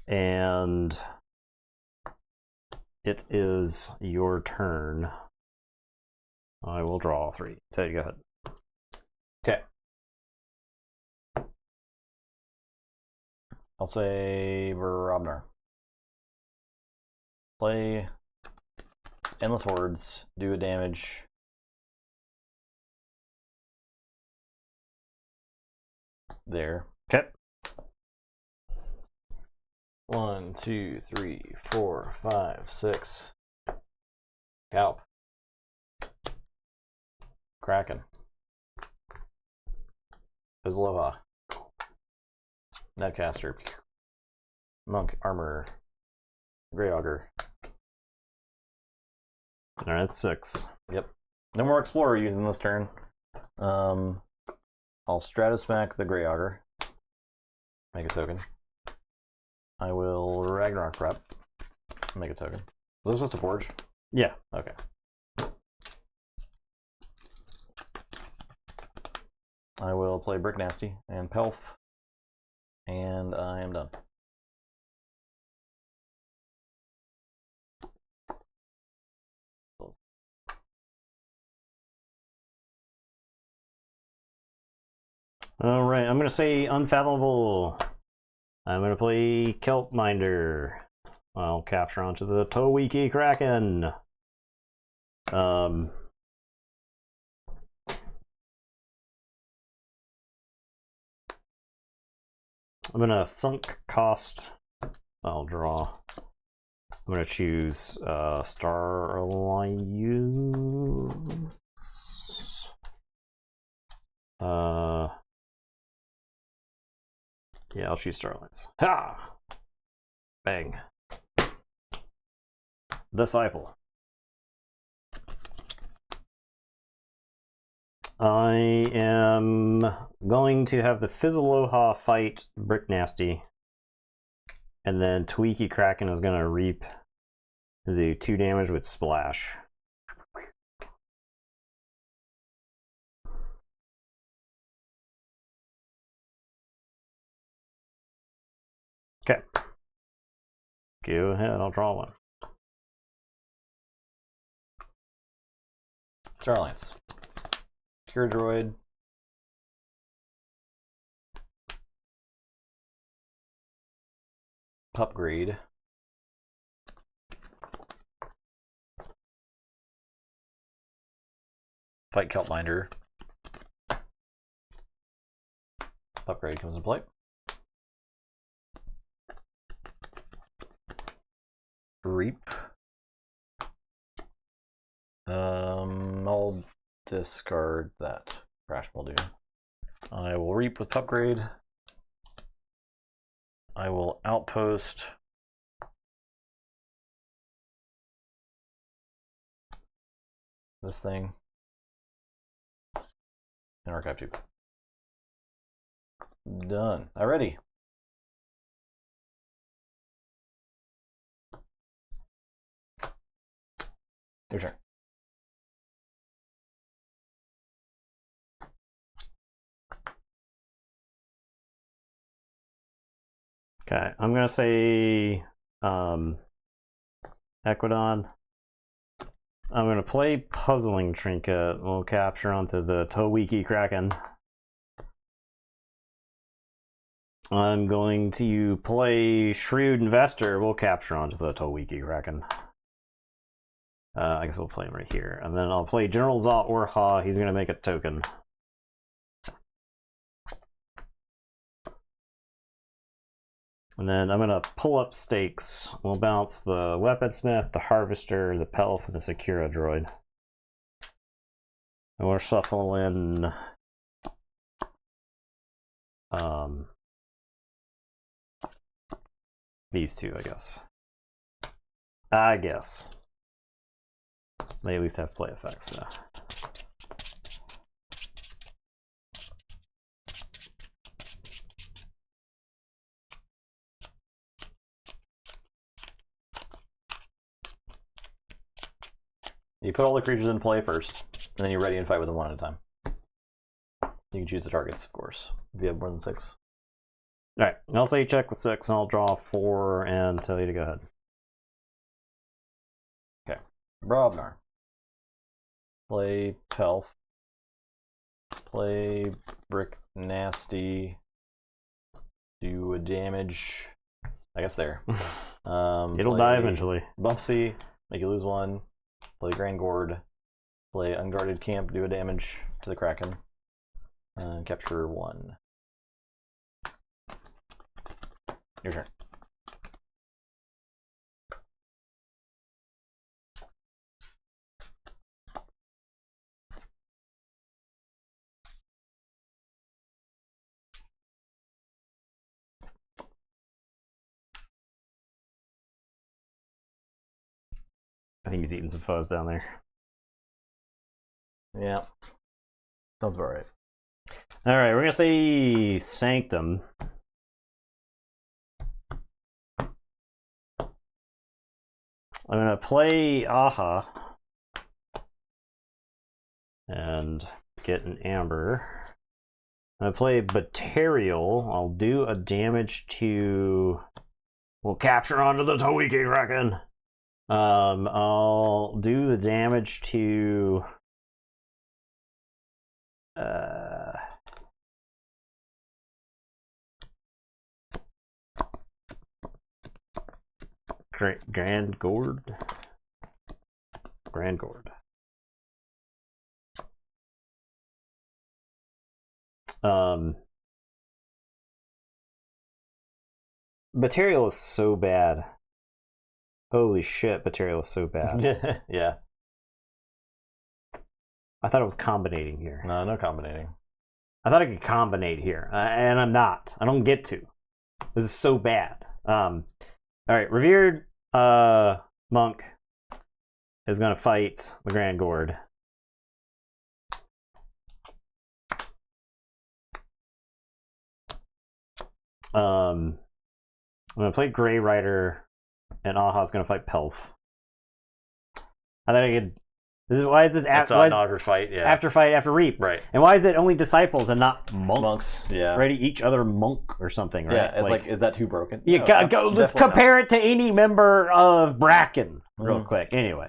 And it is your turn. I will draw 3. So you go ahead. Okay. I'll say Verobnar. Play Endless Hordes, do a damage. There. Okay. 1, 2, 3, 4, 5, 6. Calp. Kraken. Izlova. Netcaster. Monk. Armor. Grey Augur. Alright, that's 6. Yep. No more Explorer using this turn. I'll Stratosmack the Grey Augur. Make a token. I will Ragnarok Prep. Make a token. Was I supposed to forge? Yeah. Okay. I will play Brick Nasty and Pelf, and I am done. All right, I'm gonna say Unfathomable. I'm gonna play Kelp Minder. I'll capture onto the Towiki Kraken. I'm gonna sunk cost. I'll draw. I'm gonna choose Star Alliance. Yeah, I'll choose Star Alliance. Ha! Bang. Disciple. I am going to have the Fizzaloha fight Brick Nasty. And then Towiki Kraken is going to reap the 2 damage with Splash. Okay. Go ahead, I'll draw one. Star Alliance. Cure Droid. Upgrade. Fight Kelpminder. Upgrade comes into play. Reap. I'll discard that. Crash will do. I will reap with Upgrade. I will outpost. This thing. And archive 2. Done. Alrighty. Your turn. Okay, I'm gonna say Equidon. I'm gonna play Puzzling Trinket. We'll capture onto the Towiki Kraken. I'm going to play Shrewd Investor. We'll capture onto the Towiki Kraken. I guess we'll play him right here. And then I'll play General Zot Orha. He's gonna make a token. And then I'm gonna pull up stakes. We'll bounce the Weaponsmith, the Harvester, the Pelf, and the Secura Droid. And we'll shuffle in these 2, I guess. They at least have play effects, so. You put all the creatures in play first, and then you're ready and fight with them one at a time. You can choose the targets, of course, if you have more than 6. Alright, I'll say check with 6, and I'll draw 4 and tell you to go ahead. Okay. Brobnar. Play Pelf. Play Brick Nasty. Do a damage. I guess there. It'll die eventually. Bumpsy. Make you lose 1. Play Grand Gourd. Play Unguarded Camp. Do a damage to the Kraken. Capture 1. Your turn. I think he's eating some fuzz down there. Yeah. Sounds about right. Alright, we're gonna say Sanctum. I'm gonna play Aha and get an Amber. I play Batarial. I'll do a damage to. We'll capture onto the Towiki Kraken. I'll do the damage to. Grand Gourd. Material is so bad. Holy shit, material is so bad. Yeah. I thought it was combinating here. No combinating. I thought I could combinate here, and I'm not. I don't get to. This is so bad. All right, revered monk is gonna fight the Grand Gourd. I'm gonna play Grey Rider, and Aha's gonna fight Pelf. I thought I could. Why is this after fight? Yeah. After Reap? Right. And why is it only disciples and not monks? Yeah. Ready each other monk or something, right? Yeah. It's like is that too broken? Yeah. No, let's compare it to any member of Bracken real quick. Anyway.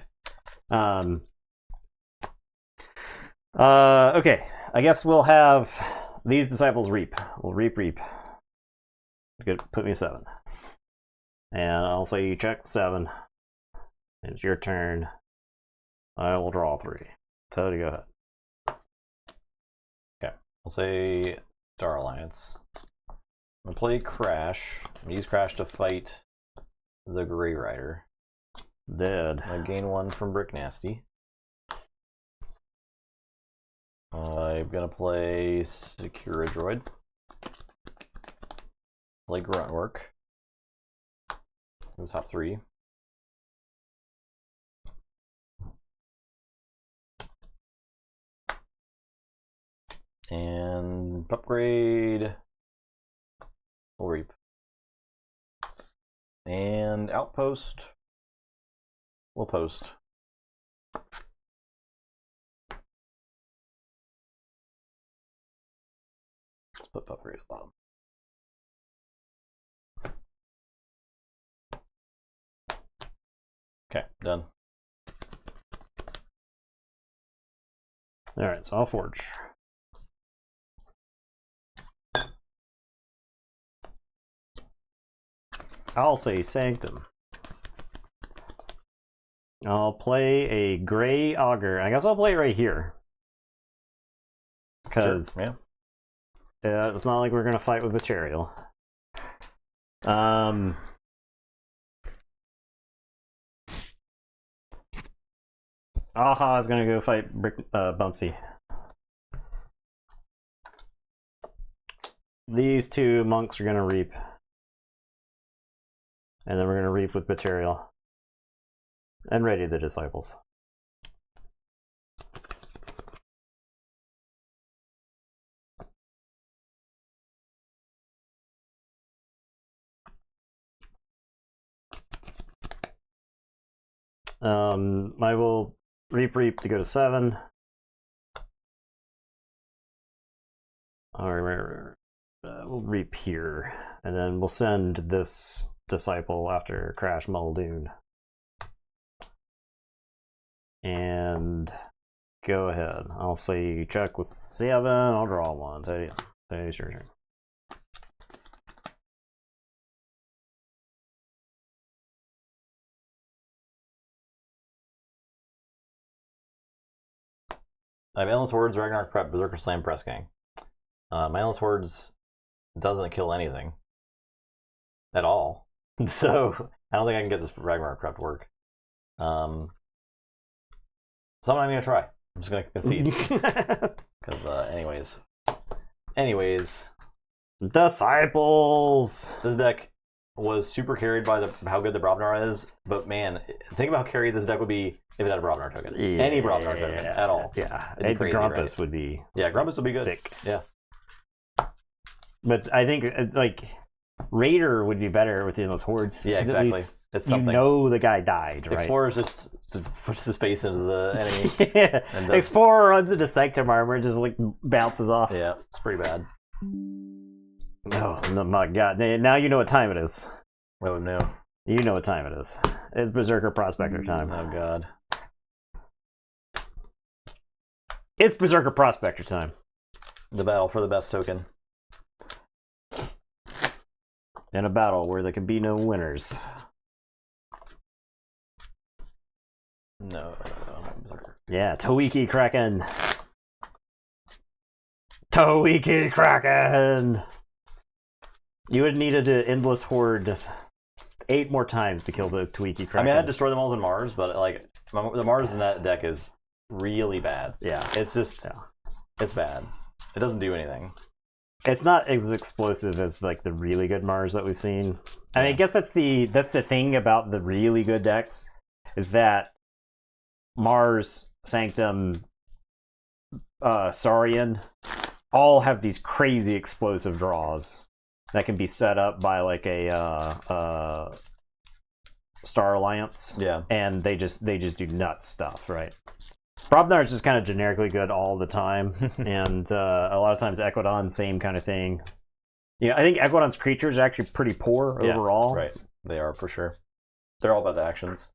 Okay. I guess we'll have these disciples reap. We'll reap. Good. Put me a 7. And I'll say you check 7. It's your turn. I will draw 3. So to go ahead. Okay. I'll say Star Alliance. I'm gonna play Crash. I'm gonna use Crash to fight the Grey Rider. Dead. I gain 1 from Brick Nasty. I'm gonna play Secure a Droid. Play Gruntwork. The top 3. And upgrade. We'll reap. And outpost. We'll post. Let's put upgrade at the bottom. Okay, done. All right, so I'll forge. I'll say Sanctum. I'll play a Gray Augur. I guess I'll play it right here. Because sure, it's not like we're going to fight with material. Aha is going to go fight Bumpsy. These 2 monks are going to reap. And then we're going to reap with material. And ready the disciples. I will reap to go to 7. Or we'll reap here. And then we'll send this disciple after Crash Muldoon. And go ahead. I'll say check with 7. I'll draw 1. Today's your turn. I have Endless Hordes, Ragnarok Prep, Berserker Slam, Press Gang. My Endless Hordes doesn't kill anything. At all. So, I don't think I can get this Ragnarok Prep to work. So I'm not even gonna try. I'm just gonna concede. Because, anyways. Disciples! This deck was super carried by how good the Brobnar is, but man, think about how carried this deck would be if it had a Brobnar token. Yeah, any Brobnar token at all. Yeah, It'd be crazy, Grumpus right? would be. Yeah, Grumpus would be good. Sick. Yeah. But I think Raider would be better within those hordes. Yeah, exactly. At least it's something. You know the guy died, right? Explorer's just puts his face into the enemy. Yeah. Explorer runs into Sanctum armor and just bounces off. Yeah, it's pretty bad. Oh no, my God! Now you know what time it is. Oh no. You know what time it is. It's Berserker Prospector time. Oh God. It's Berserker Prospector time. The battle for the best token. In a battle where there can be no winners. No. Yeah, Toiki Kraken. Toiki Kraken! You would have needed an endless horde just 8 more times to kill the Toiki Kraken. I mean, I'd destroy them all in Mars, but like the Mars in that deck is really bad. Yeah. It's just, it's bad. It doesn't do anything. It's not as explosive as like the really good Mars that we've seen. I mean, I guess that's the thing about the really good decks is that Mars, Sanctum, Saurian all have these crazy explosive draws that can be set up by like a Star Alliance. Yeah. And they just do nuts stuff, right? Brobnar is just kind of generically good all the time, and a lot of times Equidon, same kind of thing. Yeah, I think Equidon's creatures are actually pretty poor overall. Right, they are for sure. They're all about the actions.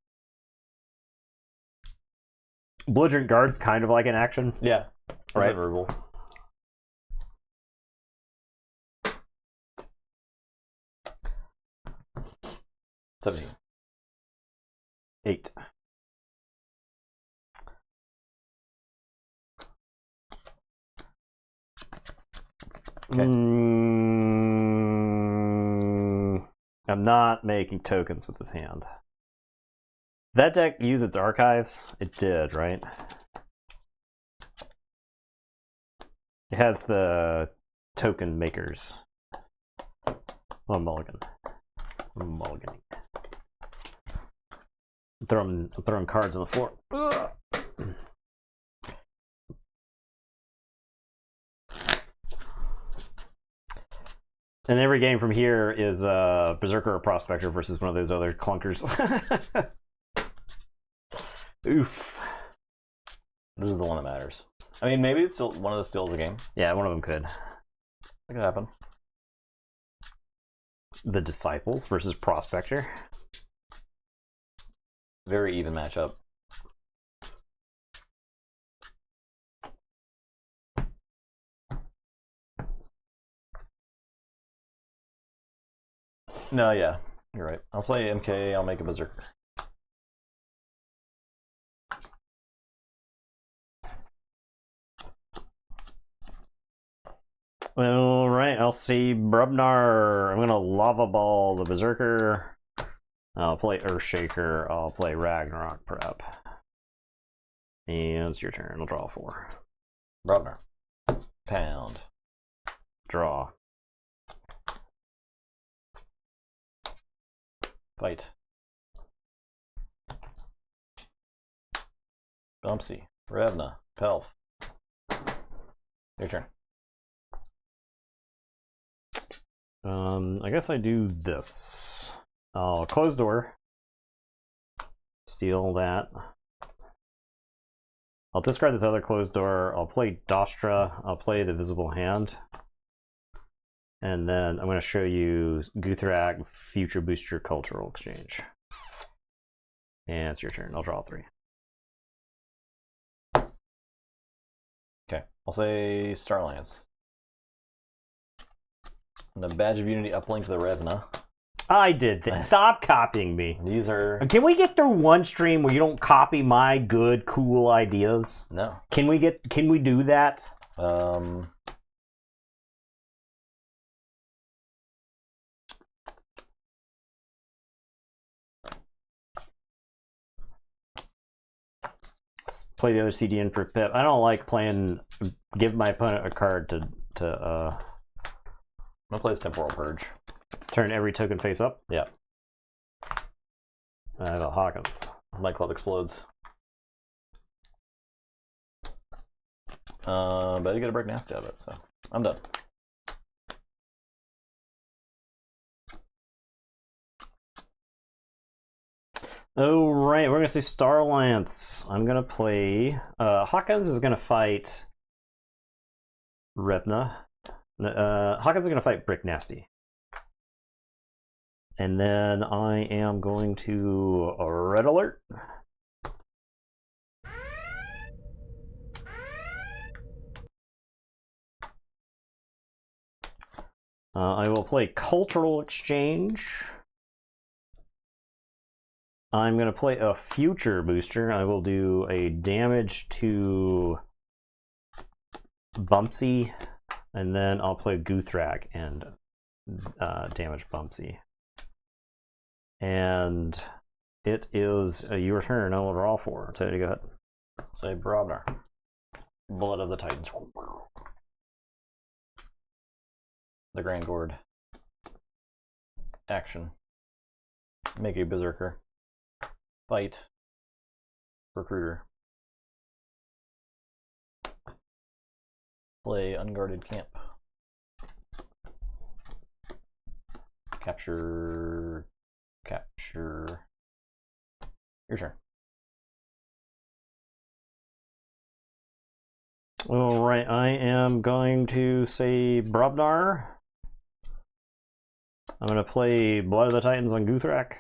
Belligerent Guard's kind of like an action. Yeah, right. Verbal. $17. 8. Okay. I'm not making tokens with this hand. That deck used its archives? It did, right? It has the token makers. Oh, mulligan. I'm mulliganing. I'm throwing cards on the floor. Ugh. And every game from here is Berserker or Prospector versus one of those other clunkers. Oof. This is the one that matters. I mean, maybe it's still one of those steals a game. Yeah, one of them could. That could happen. The Disciples versus Prospector. Very even matchup. No, yeah, you're right. I'll play MK, I'll make a Berserker. All right, I'll see Brubnar. I'm gonna Lava Ball the Berserker. I'll play Earthshaker. I'll play Ragnarok Prep. And it's your turn. I'll draw 4. Brobner. Pound. Draw. Fight. Bumpsy. Revna. Pelf. Your turn. I guess I do this. I'll close door. Steal that. I'll discard this other closed door. I'll play Dostra. I'll play the Visible Hand. And then I'm going to show you Guthrak, Future Booster Cultural Exchange. And it's your turn. I'll draw 3. Okay. I'll say Starlance. And a Badge of Unity uplink to the Revna. I did that. Stop copying me. These are... Can we get through one stream where you don't copy my good, cool ideas? No. Can we do that? Let's play the other CDN for Pip. I don't like playing. Give my opponent a card to I'm gonna play this Temporal Purge. turn every token face up. Yeah. I have a Hawkins. My club explodes. But you gotta break nasty out of it, so I'm done. Oh, right. We're going to say Starlance. I'm going to play... Hawkins is going to fight Revna. Hawkins is going to fight Brick Nasty. And then I am going to Red Alert. I will play Cultural Exchange. I'm going to play a Future Booster. I will do a damage to Bumpsy, and then I'll play Guthrak and damage Bumpsy. And it is your turn. I will draw 4. So you go ahead. Say Brobnar. Blood of the Titans. The Grand Gourd. Action. Make a Berserker. Fight. Recruiter. Play Unguarded Camp. Capture. Your turn. All right, I am going to say Brobnar. I'm going to play Blood of the Titans on Guthrak.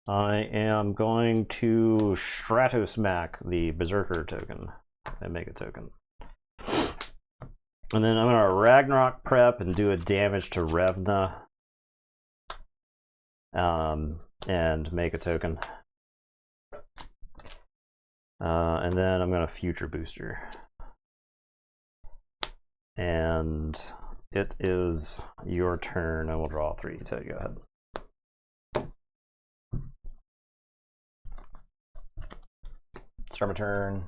I am going to Stratosmack the Berserker token and make a token. And then I'm going to Ragnarok prep and do a damage to Revna. And make a token. And then I'm going to Future Booster. And it is your turn. I will draw 3. So go ahead. Start my turn.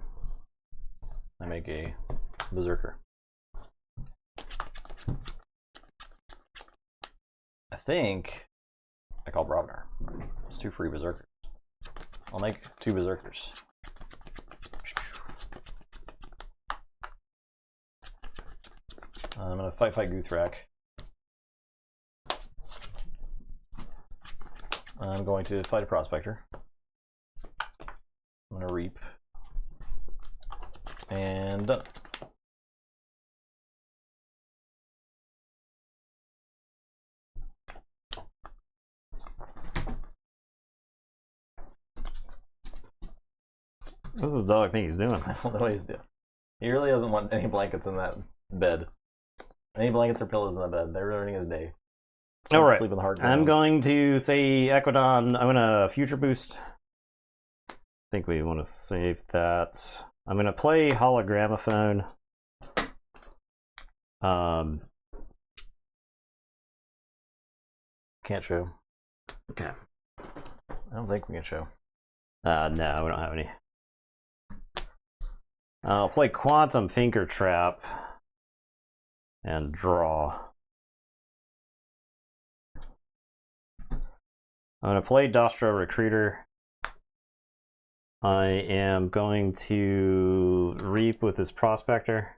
I make a Berserker. I think I call Brobnar. It's 2 free Berserkers. I'll make 2 Berserkers. I'm going to fight Guthrak. I'm going to fight a Prospector. I'm going to Reap. And done. What does this dog think he's doing? I don't know what he's doing. He really doesn't want any blankets in that bed. Any blankets or pillows in that bed. They're ruining his day. All right. Sleep in the hard I'm ground. going to say Equidon. I'm going to Future Boost. I think we want to save that. I'm going to play Hologramophone. Can't show. Okay. I don't think we can show. No, we don't have any. I'll play Quantum Finger Trap and draw. I'm going to play Dostro Recruiter. I am going to Reap with this Prospector.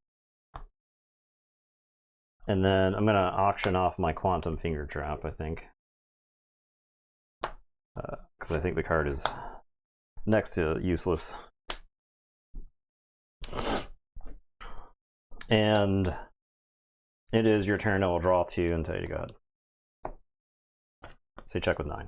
And then I'm going to auction off my Quantum Finger Trap, I think. Because I think the card is next to useless. And it is your turn. I will draw 2 and tell you to go ahead. Say check with 9.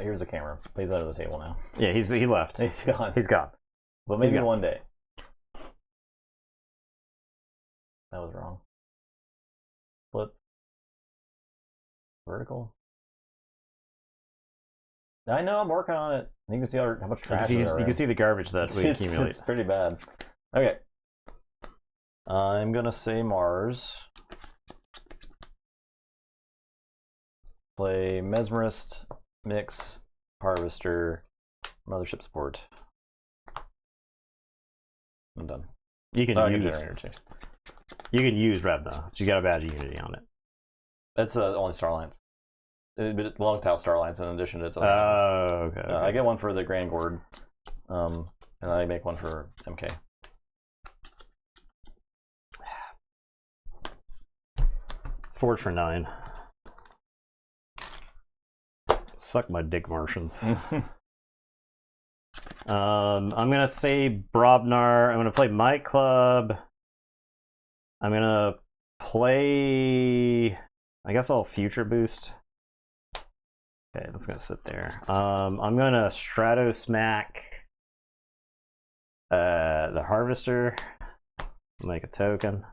Here's the camera. He's under the table now. Yeah, he left. He's gone. He's gone. But maybe He's gone. one day. That was wrong. Flip. Vertical. I know, I'm working on it. You can see how much trash You is can see the garbage that we accumulate. It's pretty bad. Okay. I'm gonna say Mars. Play Mesmerist, Mix, Harvester, Mothership Support. I'm done. You can I can use generator too. You can use Revna. So you got a badge of Unity on it. That's only Starlines. It belongs to House Starlines in addition to its other Oh, houses. okay. I get one for the Grand Gourd, and I make one for MK. Forge for 9. Suck my dick, Martians. I'm gonna say Brobnar. I'm gonna play My Club. I'm gonna play. I guess I'll Future Boost. Okay, that's gonna sit there. I'm gonna Strato Smack the Harvester. Make a token.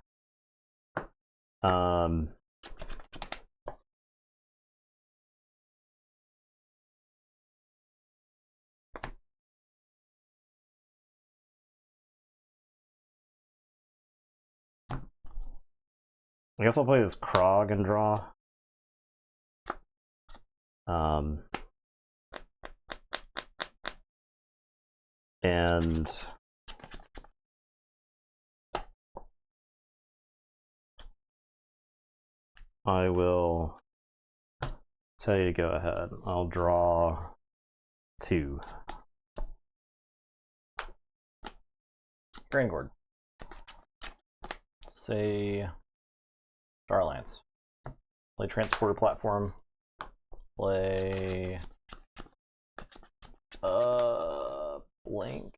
I guess I'll play this Krog and draw. And I will tell you to go ahead. I'll draw 2. Grangord. Say Starlance. Play Transporter Platform. Play Blink.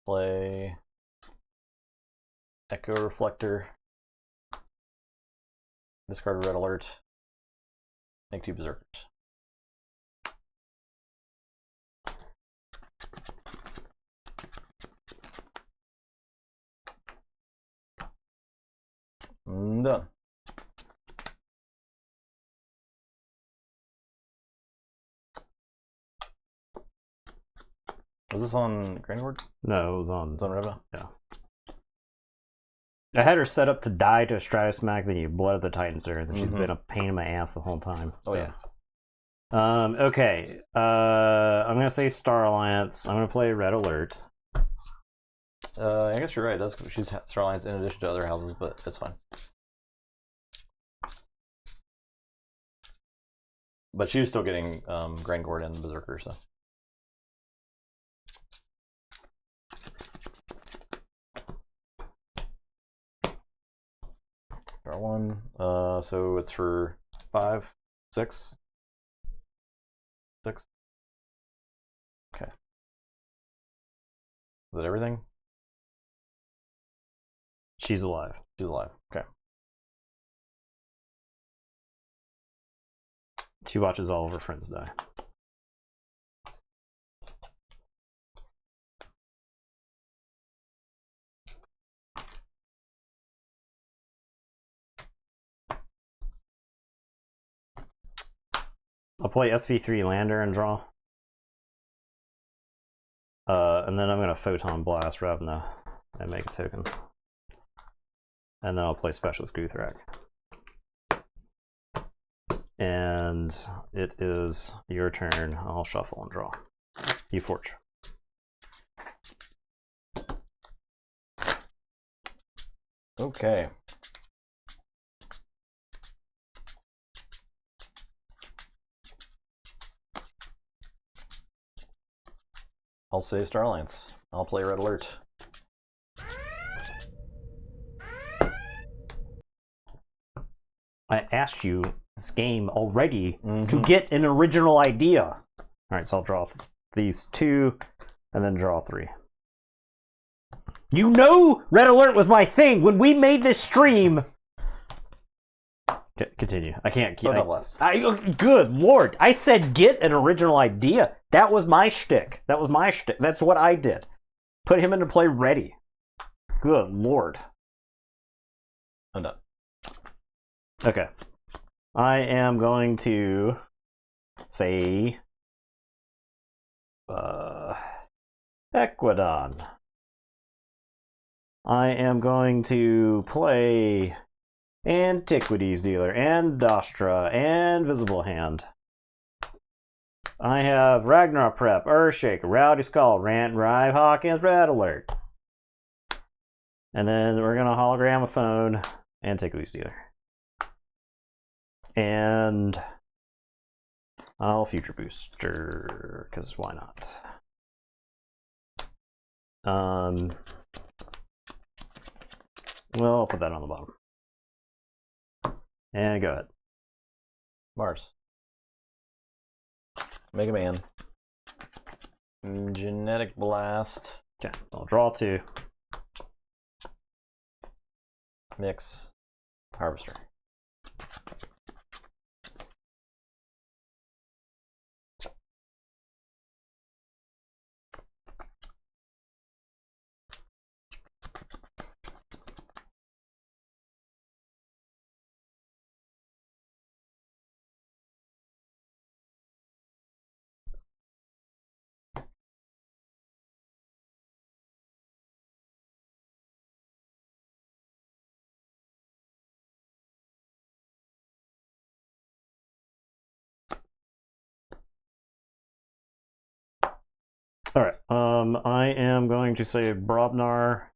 Play Echo Reflector. Discard a Red Alert. Make 2 Berserkers. Done. Was this on Grandward? No, it was on. It was on Reva? Yeah. I had her set up to die to a Stratosmack, then you Blood of the Titans her, and she's been a pain in my ass the whole time. Oh, since. Yeah. Okay. I'm gonna say Star Alliance. I'm gonna play Red Alert. I guess you're right. She's Starlines in addition to other houses, but it's fine. But she was still getting Grangord and Berserker, so. Draw 1. So it's for 5, 6. 6. Okay. Is that everything? She's alive. She's alive. Okay. She watches all of her friends die. I'll play SV3 Lander and draw. And then I'm going to Photon Blast Ravna and make a token. And then I'll play Specialist Guthrak. And it is your turn. I'll shuffle and draw. You forge. Okay. I'll say Starlance. I'll play Red Alert. I asked you this game already to get an original idea. All right, so I'll draw these 2 and then draw 3. You know Red Alert was my thing when we made this stream. Continue. I can't keep. Good Lord. I said get an original idea. That was my shtick. That's what I did. Put him into play ready. Good Lord. I'm done. Okay. I am going to say Equidon. I am going to play Antiquities Dealer and Dostra and Visible Hand. I have Ragnarok Prep, Earthshaker, Rowdy Skull, Rant, Rive, Hawkins, Red Alert. And then we're going to Hologramophone Antiquities Dealer. And I'll Future Booster, because why not? Well, I'll put that on the bottom. And go ahead. Mars. Mega Man. Genetic Blast. Okay, I'll draw 2. Mix. Harvester. All right. I am going to say Brobnar.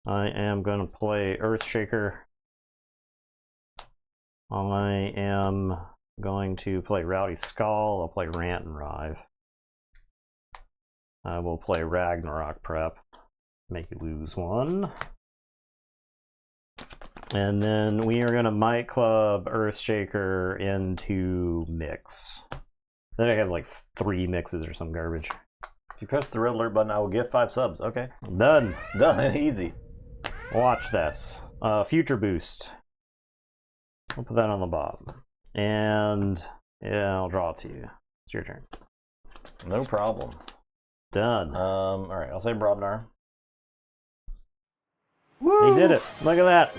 I am going to play Earthshaker. I am going to play Rowdy Skull. I'll play Rant and Rive. I will play Ragnarok Prep. Make you lose 1. And then we are going to Might Club Earthshaker into Mix. That deck has like 3 mixes or some garbage. If you press the red alert button, I will give 5 subs. Okay. Done. Done. Easy. Watch this. Future Boost. I'll put that on the bottom. And yeah, I'll draw it to you. It's your turn. No problem. Done. Alright, I'll say Brobnar. He did it. Look at that.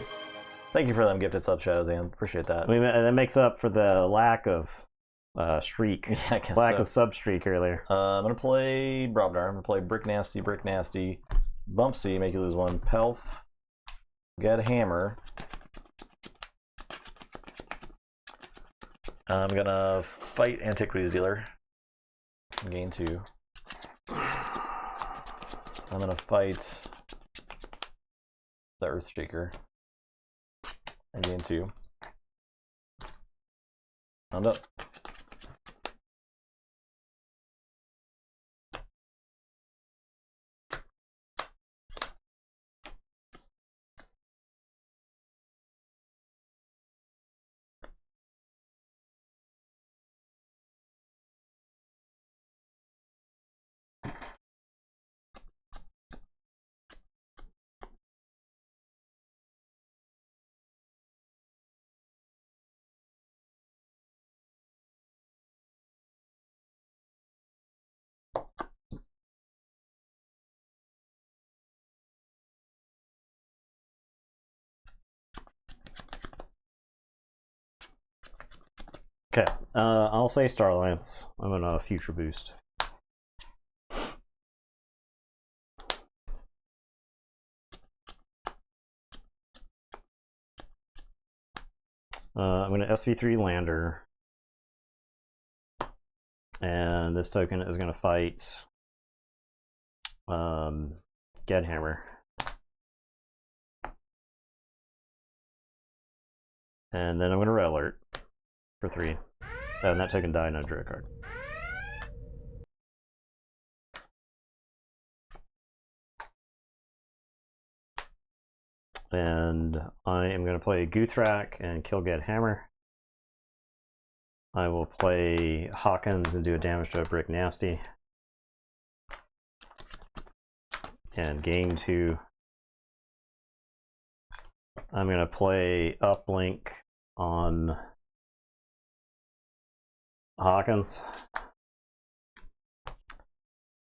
Thank you for them gifted sub shadows, Ann. Appreciate that. That makes up for the lack of streak. Yeah, I guess lack so. of sub streak earlier. I'm gonna play Brobnar. I'm gonna play Brick Nasty, Bump C, make you lose 1, Pelf, get Hammer. I'm gonna fight Antiquities Dealer. Gain 2. I'm gonna fight the Earthshaker. And gain 2. I'm up. Okay, I'll say Starlance. I'm gonna Future Boost. I'm gonna SV3 Lander. And this token is gonna fight Gedhammer. And then I'm gonna Red Alert for 3. Oh, and that token died and I drew a card. And I am going to play Guthrak and kill Gedhammer. I will play Hawkins and do a damage to a Brick Nasty. And gain 2. I'm going to play Uplink on Hawkins. I'm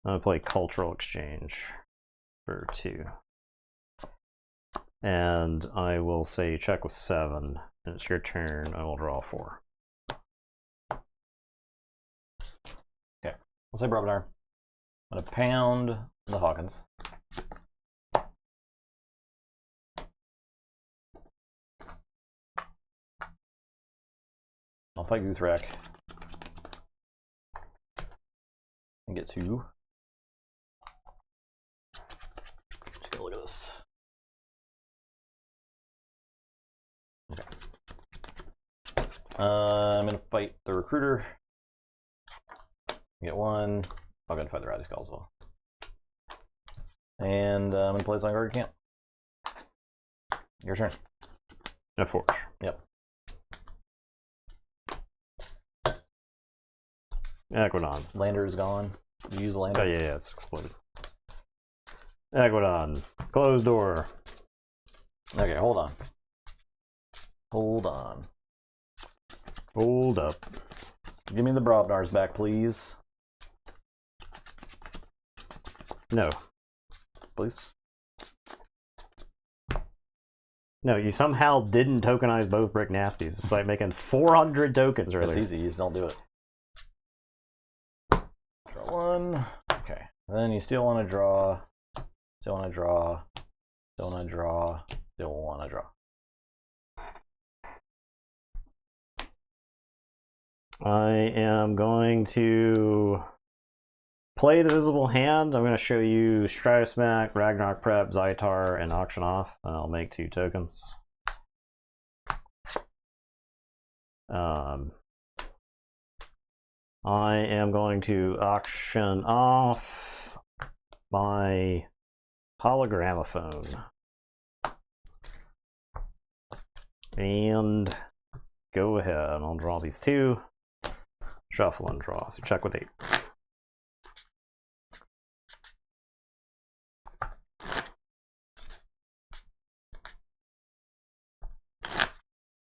going to play Cultural Exchange for 2. And I will say check with 7. And it's your turn. I will draw 4. Okay. I'll say Brobnar. I'm going to pound the Hawkins. I'll fight Guthrak. And get 2. Take a look at this. Okay. I'm gonna fight the Recruiter. Get 1. I'm gonna fight the Rowdy Skull as well. And I'm gonna play this on guard camp. Your turn. A Forge. Yep. Aquadon. Lander is gone. You use a lander. Oh, yeah, it's exploded. Aquadon. Closed door. Okay, hold on. Hold on. Hold up. Give me the Brobnars back, please. No. Please. No, you somehow didn't tokenize both Brick Nasties by making 400 tokens earlier. It's easy, you just don't do it. Draw one. Okay. And then you still want to draw. Still want to draw. Still want to draw. Still want to draw. I am going to play the visible hand. I'm going to show you Stratosmack, Ragnarok Prep, Zytar, and Auction Off, and I'll make 2 tokens. I am going to auction off my hologramophone. And go ahead, I'll draw these 2. Shuffle and draw. So check with 8.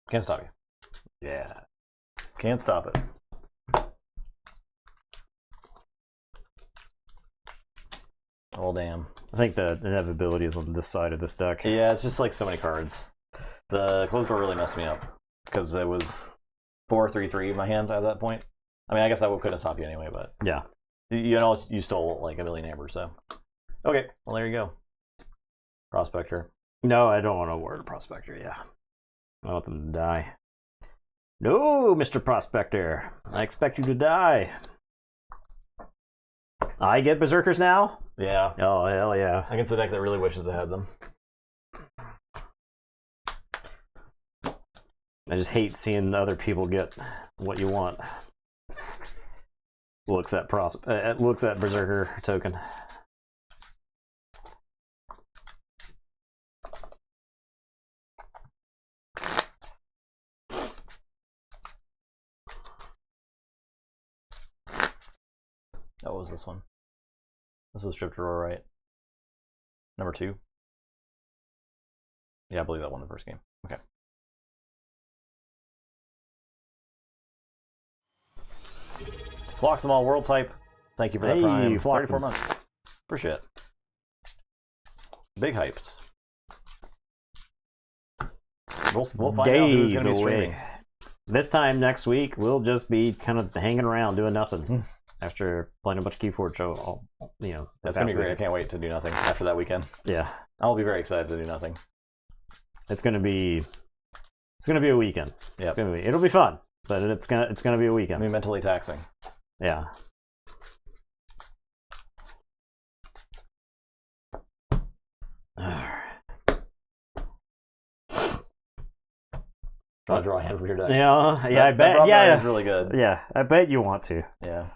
Can't stop you. Yeah. Can't stop it. Oh, damn. I think the inevitability is on this side of this deck. Yeah, it's just like so many cards. The closed door really messed me up because it was 4-3-3 in my hand at that point. I mean, I guess I couldn't stop you anyway, but Yeah. you know, you stole like a million amber, so. Okay, well, there you go. Prospector. No, I don't want to award a Prospector, yeah. I want them to die. No, Mr. Prospector. I expect you to die. I get Berserkers now? Yeah. Oh, hell yeah. Against a deck that really wishes it had them. I just hate seeing other people get what you want. Looks at Berserker token. Oh, what was this one? This was Strip Drawer, right? Number 2? Yeah, I believe that won the first game. Okay. Floxamal World Type. Thank you for that, Hey, Prime. Floxam. 34 months. Appreciate it. Big hypes. We'll find out who's Days going to be away. streaming. This time next week, we'll just be kind of hanging around doing nothing after playing a bunch of Keyforge. So, you know, That's going to be great. I can't wait to do nothing after that weekend. Yeah, I'll be very excited to do nothing. it's gonna be a weekend. Yeah, It'll be fun, but it's gonna be a I weekend. mean, mentally taxing. Yeah. I'll draw a hand from your deck. Yeah, I bet. Yeah, is really good. yeah. I bet you want to. Yeah,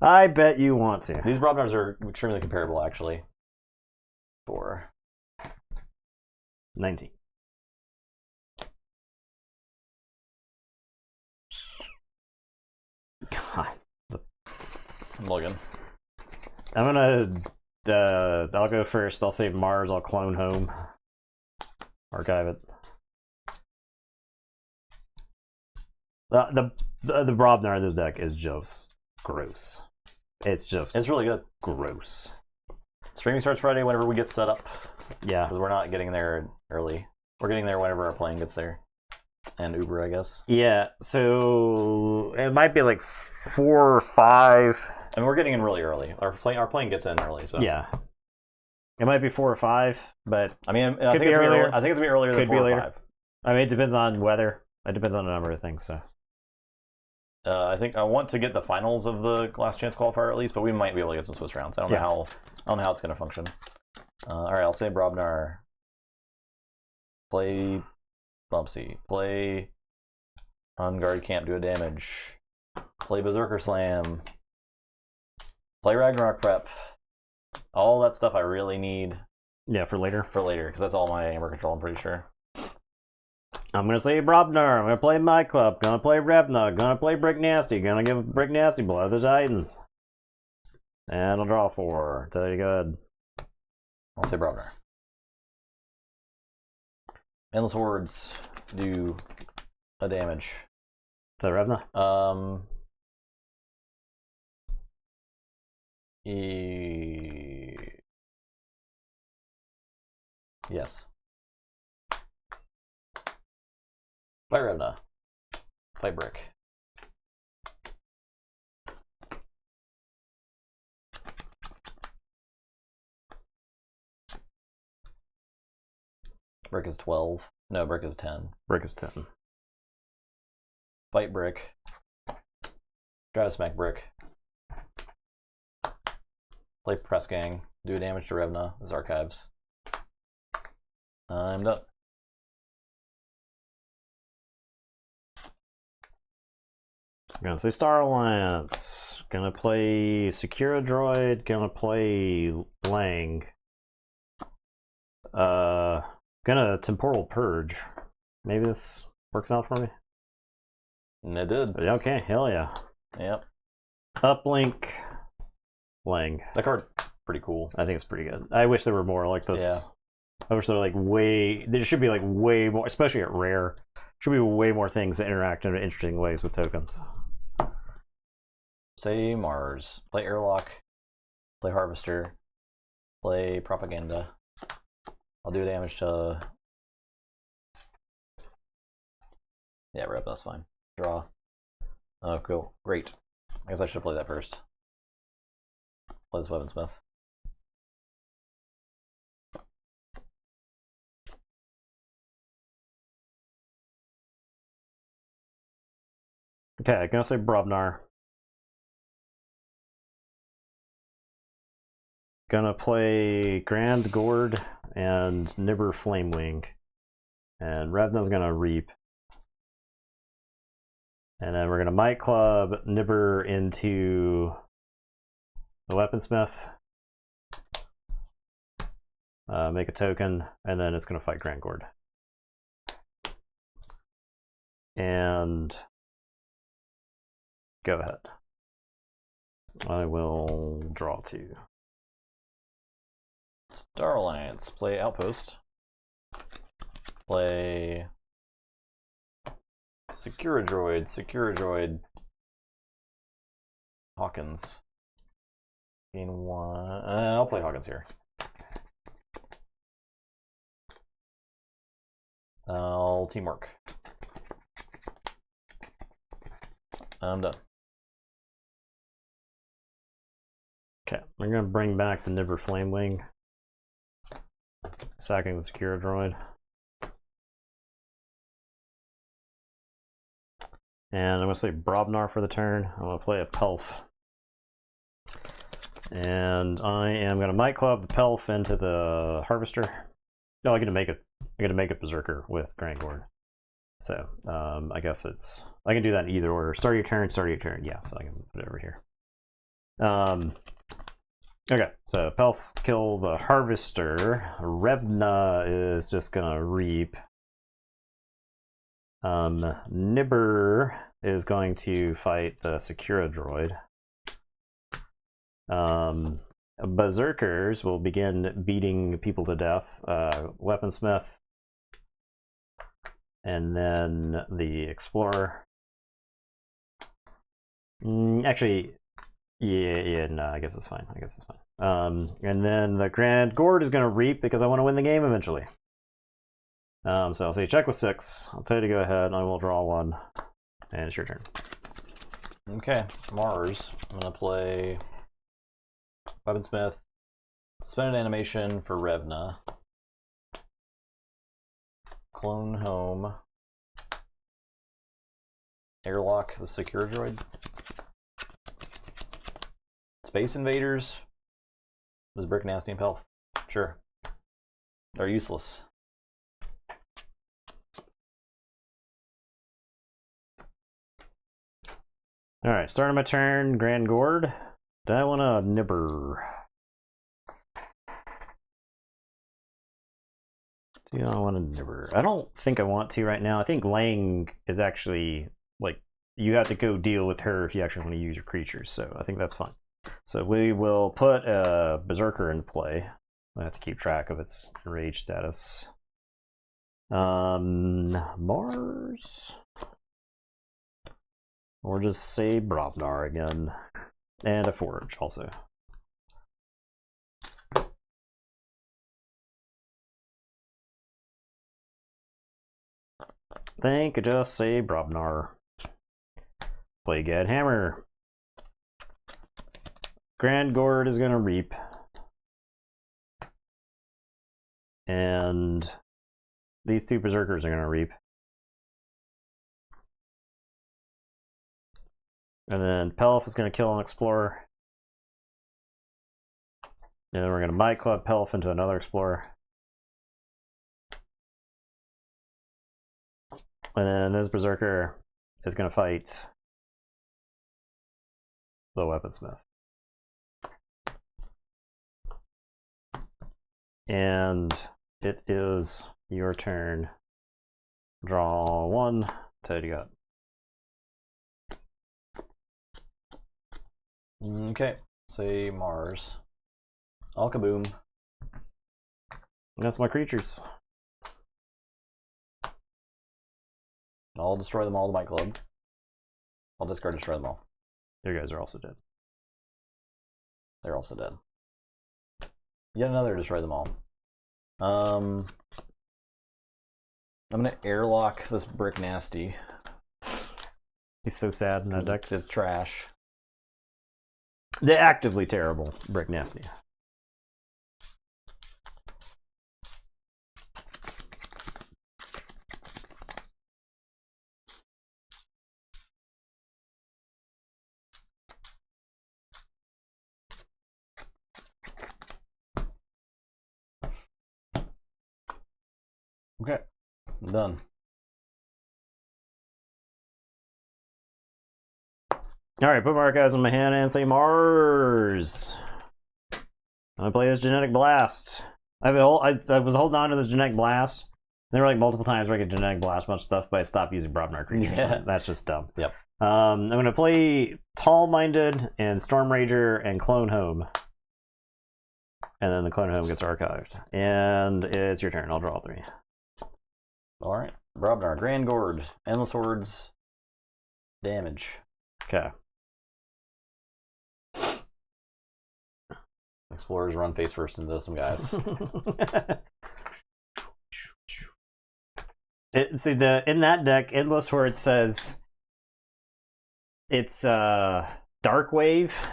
I bet you want to. these Brobnars are extremely comparable, actually. For 19. God. Logan. I'm gonna. I'll go first. I'll save Mars. I'll clone home. Archive it. The Brobnar in this deck is just gross. It's really good. gross. Streaming starts Friday whenever we get set up. Yeah. Because we're not getting there early. We're getting there whenever our plane gets there. And Uber, I guess. Yeah. So it might be like 4 or 5. I mean, we're getting in really early. Our plane gets in early, so. Yeah. It might be 4 or 5, but I mean, I Could think be earlier. I think it's gonna be earlier than Could be 4 or later. 5. I mean, it depends on weather. It depends on a number of things. So. I think I want to get the finals of the last chance qualifier at least, but we might be able to get some Swiss rounds. I don't know how it's going to function. All right, I'll say Brobnar. Play Bumpsy. Play On-Guard Camp, do a damage. Play Berserker Slam. Play Ragnarok Prep. All that stuff I really need Yeah, for later. for later, because that's all my Amber Control, I'm pretty sure. I'm gonna say Brobnar. I'm gonna play My Club. Gonna play Revna. Gonna play Brick Nasty. Gonna give Brick Nasty Blood of the Titans. And I'll draw 4. Tell you good. I'll say Brobnar. Endless Hordes do a damage. Is that Revna? Yes. Fight Revna. Fight Brick. Brick is 12. No, Brick is 10. Brick is 10. Fight Brick. Try to smack Brick. Play Press Gang. Do damage to Revna. His archives. I'm done. Gonna say Star Alliance. Gonna play Secura Droid. Gonna play Lang. Gonna Temporal Purge. Maybe this works out for me. And it did. Okay, hell yeah. Yep. Uplink Lang. That card pretty cool. I think it's pretty good. I wish there were more like this. Yeah. I wish there were like way. There should be like way more, especially at rare. Should be way more things that interact in interesting ways with tokens. Say Mars. Play Airlock. Play Harvester. Play Propaganda. I'll do damage to. Yeah, Rep, that's fine. Draw. Oh, cool. Great. I guess I should play that first. Play this Weaponsmith. Okay, I'm gonna say Brobnar. Gonna play Grand Gourd and Nibber Flamewing. And Revna's gonna Reap. And then we're gonna Might Club Nibber into the Weaponsmith. Make a token, and then it's gonna fight Grand Gourd. And go ahead. I will draw 2. Star Alliance. Play Outpost. Play Secura Droid. Secura Droid. Hawkins. Gain 1. I'll play Hawkins here. I'll teamwork. I'm done. Okay, I'm gonna bring back the Nibber Flamewing. Sacking the Secura Droid. And I'm gonna say Brobnar for the turn. I'm gonna play a Pelf. And I am gonna Might Club the Pelf into the Harvester. No, I get to make a Berserker with Grand Gourd. So I guess I can do that in either order. Start your turn, yeah, so I can put it over here. Okay, so Pelf kill the Harvester. Revna is just gonna Reap. Nibber is going to fight the Secura Droid. Berserkers will begin beating people to death. Weaponsmith. And then the Explorer. Actually, yeah, no, I guess it's fine. And then the Grand Gourd is going to Reap because I want to win the game eventually. So I'll say check with 6. I'll tell you to go ahead, and I will draw 1. And it's your turn. Okay, Mars. I'm going to play Weaponsmith. Suspended animation for Revna. Clone Home. Airlock the Secura Droid. Space Invaders. Was Brick Nasty and Pelf? Sure. They're useless. Alright, starting my turn, Grand Gourd. Do I want to Nibber? Do I want to nibber? I don't think I want to right now. I think laying is actually, like, you have to go deal with her if you actually want to use your creatures, so I think that's fine. So we will put a Berserker into play. I have to keep track of its rage status. Mars? Or just say Brobnar again. And a Forge also. Think I just say Brobnar. Play Gad Hammer. Grand Gord is gonna reap. And these two Berserkers are gonna reap. And then Pelf is gonna kill an Explorer. And then we're gonna Might Club Pelf into another Explorer. And then this Berserker is gonna fight the Weaponsmith. And it is your turn. Draw one. What you got? Okay, say Mars. Alkaboom. That's my creatures. I'll destroy them all with my club. I'll discard, destroy them all. You guys are also dead. They're also dead. Yet another destroy them all. I'm gonna airlock this Brick Nasty. He's so sad in that deck. It's trash. They're actively terrible, Brick Nasty. Okay, I'm done. Alright, put my archives on my hand and say Mars. I'm gonna play this Genetic Blast. I was holding on to this Genetic Blast. There were like multiple times where I could Genetic Blast much stuff, but I stopped using Brobnar creatures. Yeah. So that's just dumb. Yep. I'm gonna play Tall Minded and Storm Rager and Clone Home. And then the Clone Home gets archived. And it's your turn. I'll draw 3. Alright. Brobnar, Grand Gord, Endless Hordes, damage. Okay. Explorers run face first into some guys. See, in that deck, Endless Horde says it's Dark Wave.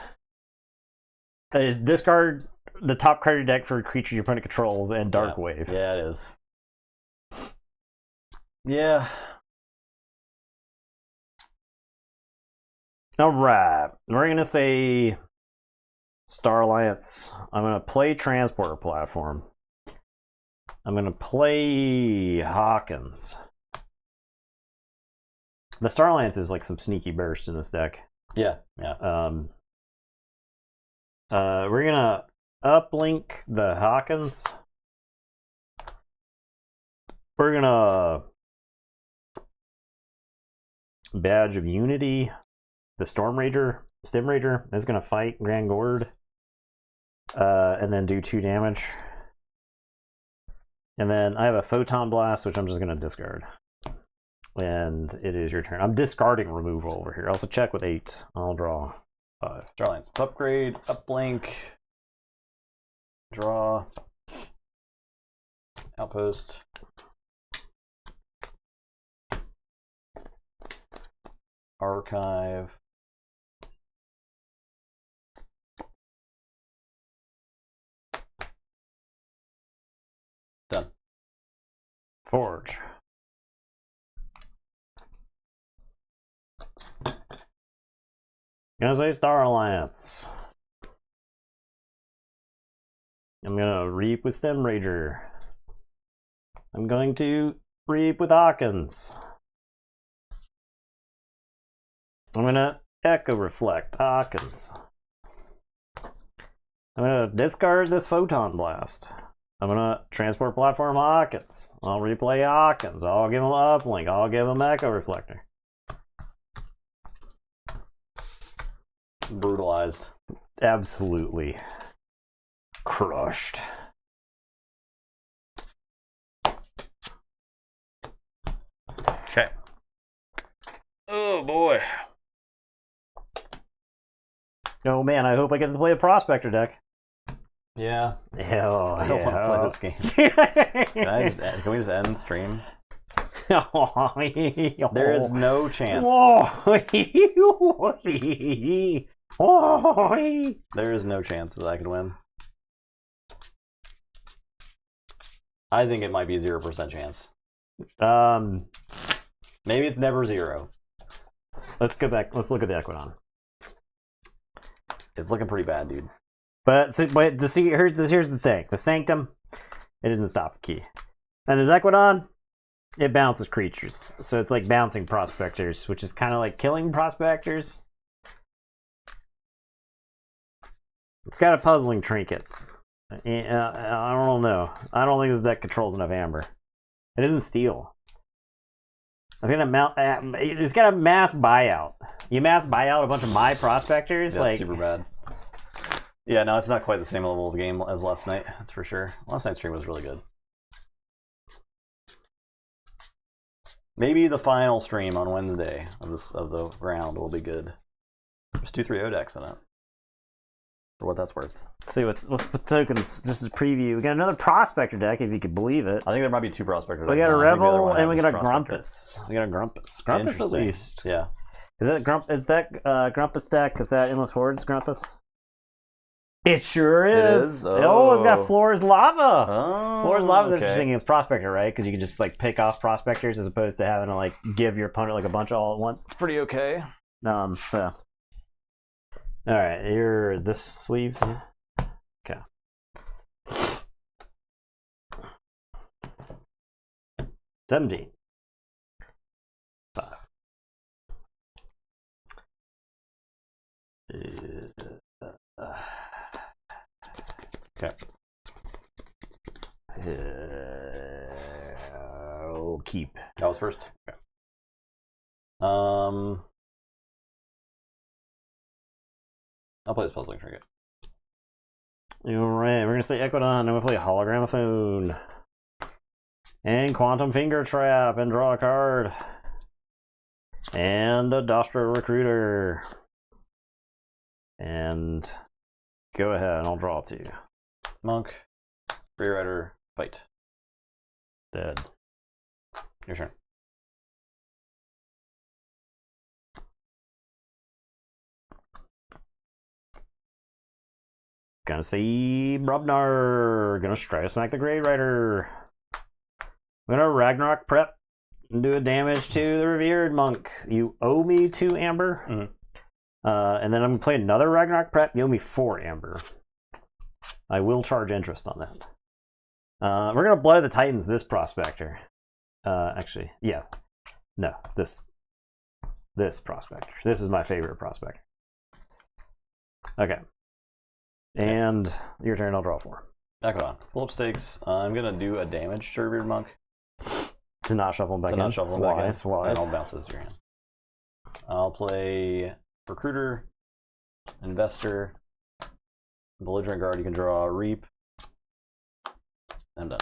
That is discard the top card of your deck for a creature your opponent controls and Dark Wave. Yeah, it is. Yeah. Alright. We're gonna say Star Alliance. I'm gonna play Transporter Platform. I'm gonna play Hawkins. The Star Alliance is like some sneaky burst in this deck. Yeah. We're gonna uplink the Hawkins. We're gonna Badge of Unity. The Stem Rager is gonna fight Grand Gord. And then do 2 damage. And then I have a Photon Blast, which I'm just gonna discard. And it is your turn. I'm discarding removal over here. I also check with 8. I'll draw 5. Starlines, upgrade, uplink, draw, outpost, archive, done. Forge. Gonna say Star Alliance. I'm gonna reap with Stem Rager. I'm going to reap with Hawkins. I'm gonna Echo Reflect Hawkins. I'm gonna discard this Photon Blast. I'm gonna transport platform Hawkins. I'll replay Hawkins. I'll give him uplink. I'll give him echo reflector. Brutalized. Absolutely crushed. Okay. Oh boy. Oh man, I hope I get to play the Prospector deck. Yeah. Hell I don't want to play this game. Can we just end stream? There is no chance. There is no chance that I could win. I think it might be a 0% chance. Maybe it's never 0. Let's go back. Let's look at the Equidon. It's looking pretty bad, dude. But here's the thing: the Sanctum, it doesn't stop a key, and the Equidon, it bounces creatures, so it's like bouncing prospectors, which is kind of like killing prospectors. It's got a puzzling trinket. I don't know. I don't think this deck controls enough amber. It isn't steel. It's got a mass buyout. You mass buy out a bunch of my prospectors. Yeah, like super bad. Yeah, no, it's not quite the same level of game as last night. That's for sure. Last night's stream was really good. Maybe the final stream on Wednesday of the round will be good. There's 2-3-0 decks in it. For what that's worth. Let's see what's tokens. Just as a preview. We got another prospector deck, if you could believe it. I think there might be 2 prospector decks. We got a Rebel and we got a Prospector. Grumpus. We got a Grumpus. Grumpus at least. Yeah. Is that Grumpus deck? Is that Endless Hordes Grumpus? It sure is. Oh, it's got Floor's Lava. Oh, Floor's Lava is interesting against Prospector, right? Because you can just like pick off Prospectors as opposed to having to like give your opponent like a bunch all at once. It's pretty okay. So. All right, here this sleeves. Okay. 17. 5. Okay. I'll keep. That was first. Okay. I'll play this puzzling trinket. Alright, we're gonna say Equidon, and we'll play Hologramophone. And Quantum Finger Trap, and draw a card. And the Dostra Recruiter. And go ahead, and I'll draw 2. Monk, Free Rider, fight. Dead. Your turn. Gonna see Brubnar. Gonna Stratus Smack the Grey Rider. I'm gonna Ragnarok Prep and do a damage to the Revered Monk. You owe me 2 amber. Mm-hmm. And then I'm gonna play another Ragnarok Prep. You owe me 4 amber. I will charge interest on that. We're gonna Blood of the Titans this Prospector. Actually, yeah. No, this Prospector. This is my favorite Prospector. Okay. And your turn, I'll draw 4. Equidon. Pull up stakes. I'm gonna do a damage to Revered Monk. To not shuffle him back in. Not shuffle him back in. Wise. And I'll bounce this to your hand. I'll play Recruiter, Investor, Belligerent Guard. You can draw a Reap. I'm done.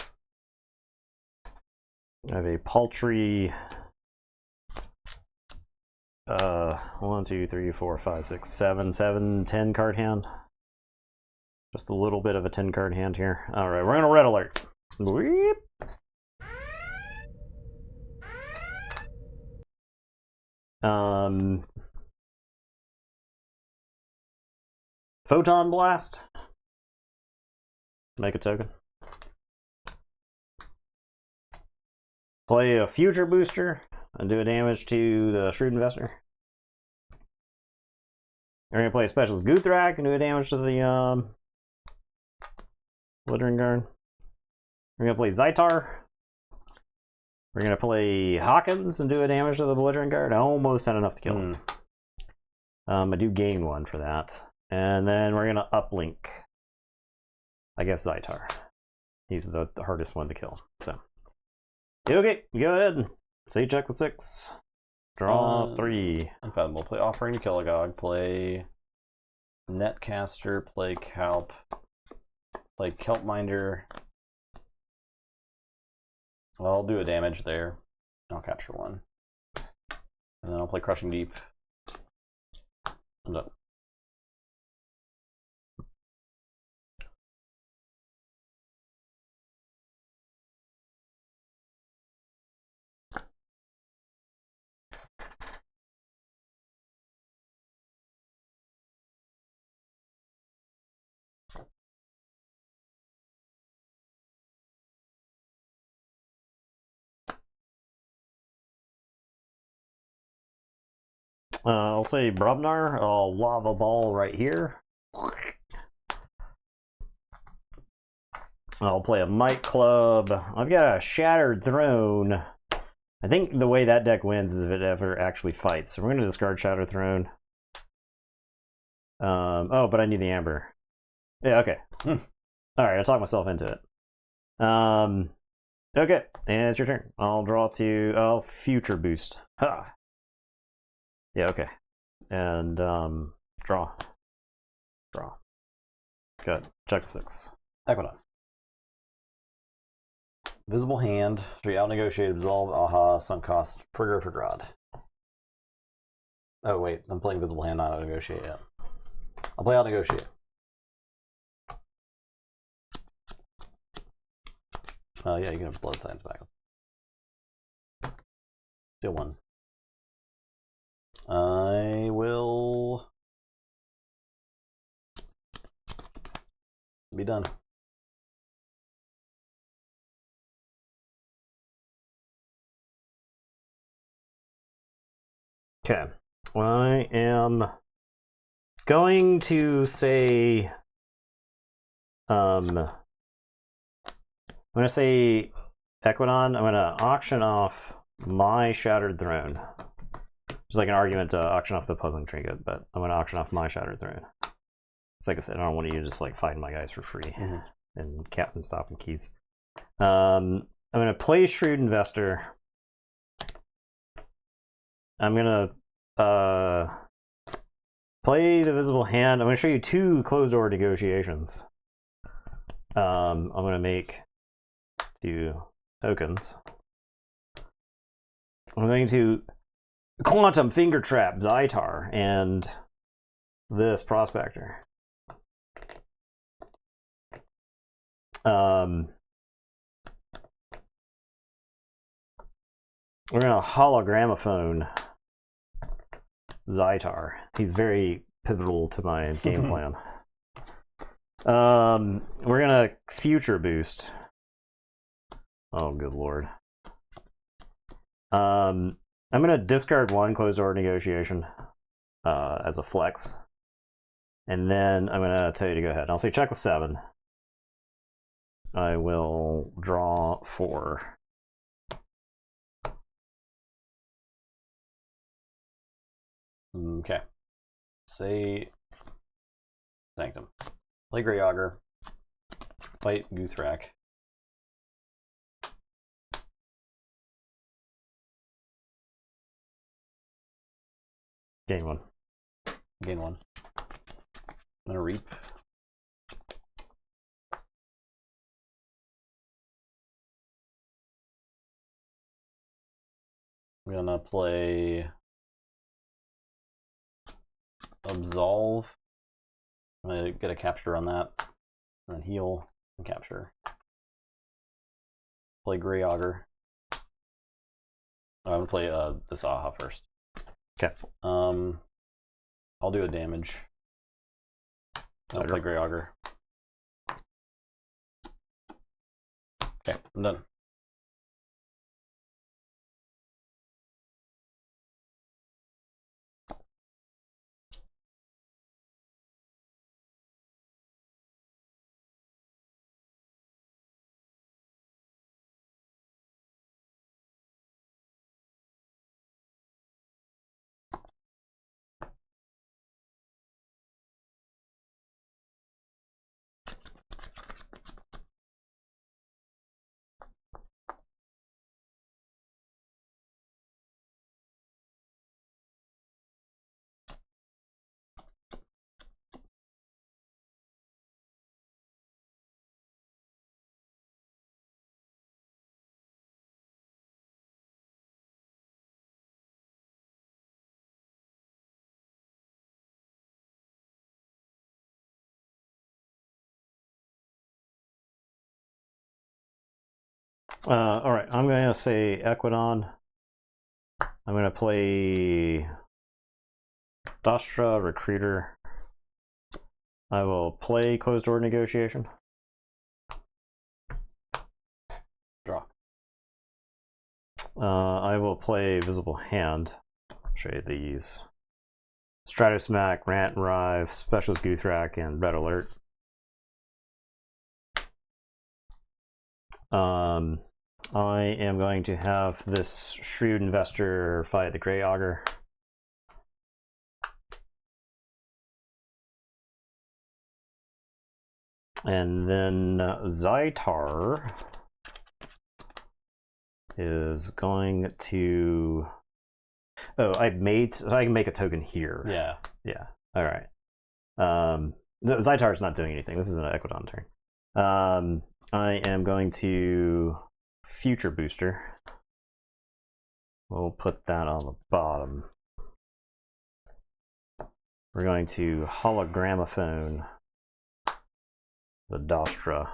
I have a paltry 1, 2, 3, 4, 5, 6, 7, 10 card hand. Just a little bit of a 10 card hand here. Alright, we're gonna red alert. Weep. Photon Blast. Make a token. Play a Future Booster and do a damage to the Shrewd Investor. We're gonna play a Specialist Guthrak and do a damage to the Glittering Guard. We're gonna play Zytar. We're gonna play Hawkins and do a damage to the Belligerent Guard. I almost had enough to kill him. I do gain 1 for that. And then we're gonna uplink, I guess, Zytar. He's the hardest one to kill. So, okay, go ahead. Say check with 6. Draw 3. Unfathomable. Play Offering to Kilogog. Play Netcaster. Play Calp. Play Kelpminder. Well, I'll do a damage there. I'll capture 1. And then I'll play Crushing Deep. I'm done. I'll say Brubnar. I'll Lava Ball right here. I'll play a Might Club. I've got a Shattered Throne. I think the way that deck wins is if it ever actually fights. So we're going to discard Shattered Throne. Oh, but I need the Amber. Yeah, okay. Alright, I'll talk myself into it. Okay, and it's your turn. I'll draw to... Oh, Future Boost. Ha! Yeah, okay. And, draw. Draw. Good. Check with 6. Equidon. Visible Hand. 3 out-negotiate, absolve, aha, sunk cost, Prigger for Grodd. Oh, wait. I'm playing Visible Hand, not out-negotiate yet. I'll play out-negotiate. Yeah, you can have Blood Signs back. Still 1. I will be done. Okay. I am going to say I'm going to say Equidon. I'm going to auction off my Shattered Throne. It's like an argument to auction off the Puzzling Trinket, but I'm going to auction off my Shattered Throne. It's like I said, I don't want you just like fighting my guys for free and Captain Stopping Keys. I'm going to play Shrewd Investor. I'm going to play the Visible Hand. I'm going to show you 2 closed door negotiations. I'm going to make 2 tokens. I'm going to Quantum Finger Trap Zytar and this Prospector. We're going to Hologramophone Zytar. He's very pivotal to my game plan. We're going to Future Boost. Oh, good lord. I'm going to discard 1 closed door negotiation as a flex. And then I'm going to tell you to go ahead. I'll say check with 7. I will draw 4. Okay. Say Sanctum. Play Grey Augur. Fight Guthrak. Gain 1. Gain 1. I'm gonna Reap. I'm gonna play Absolve. I'm gonna get a capture on that. And then heal and capture. Play Grey Augur. I'm gonna play this Aha first. Okay. I'll do a damage. I'll play Grey Augur. Okay, I'm done. All right, I'm going to say Equidon. I'm going to play Dastra Recruiter. I will play Closed Door Negotiation. Draw. I will play Visible Hand. I'll show you these. Stratosmack, Rant and Rive, Specialist Guthrak, and Red Alert. I am going to have this Shrewd Investor fight the Grey Augur. And then Zytar is going to... Oh, I can make a token here. Yeah. Yeah. All right. Zytar's not doing anything. This is an Equidon turn. I am going to Future Booster. We'll put that on the bottom. We're going to Hologramophone the Dastra.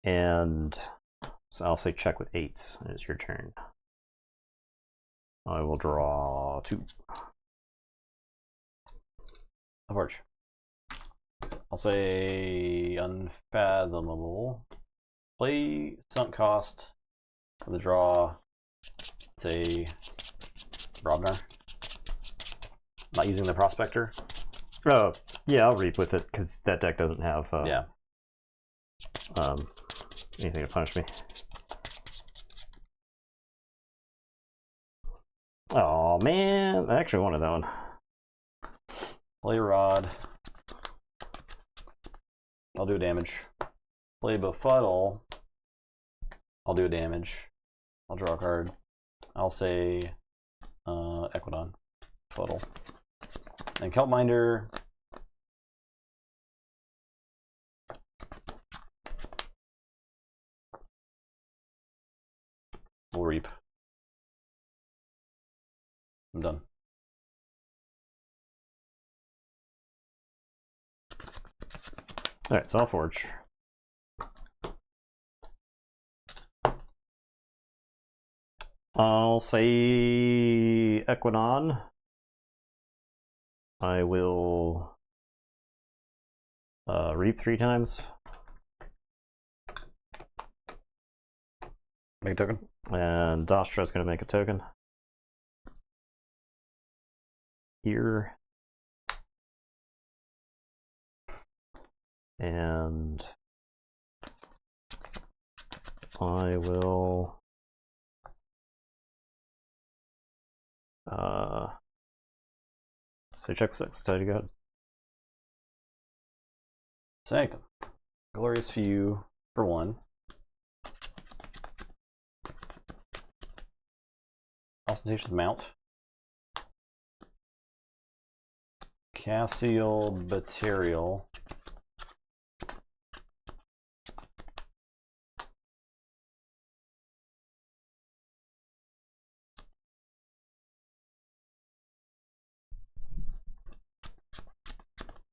And so I'll say check with 8. It's your turn. I will draw 2. Approach. I'll say Unfathomable. Play Sunk Cost for the draw. Say Robnar. Not using the Prospector. Oh, yeah, I'll reap with it because that deck doesn't have anything to punish me. Oh man, I actually wanted that one. Play Rod. I'll do damage. Play Befuddle. I'll do damage. I'll draw a card. I'll say Equidon. Befuddle. And Kelpminder. We'll reap. I'm done. All right, so I'll forge. I'll say Equidon. I will reap 3 times. Make a token. And Dastra's going to make a token. Here. And I will so check with 6. Tell you to go ahead. Sanctum. Glorious Few for 1. Ostentatious Mount. Cassial Baterial.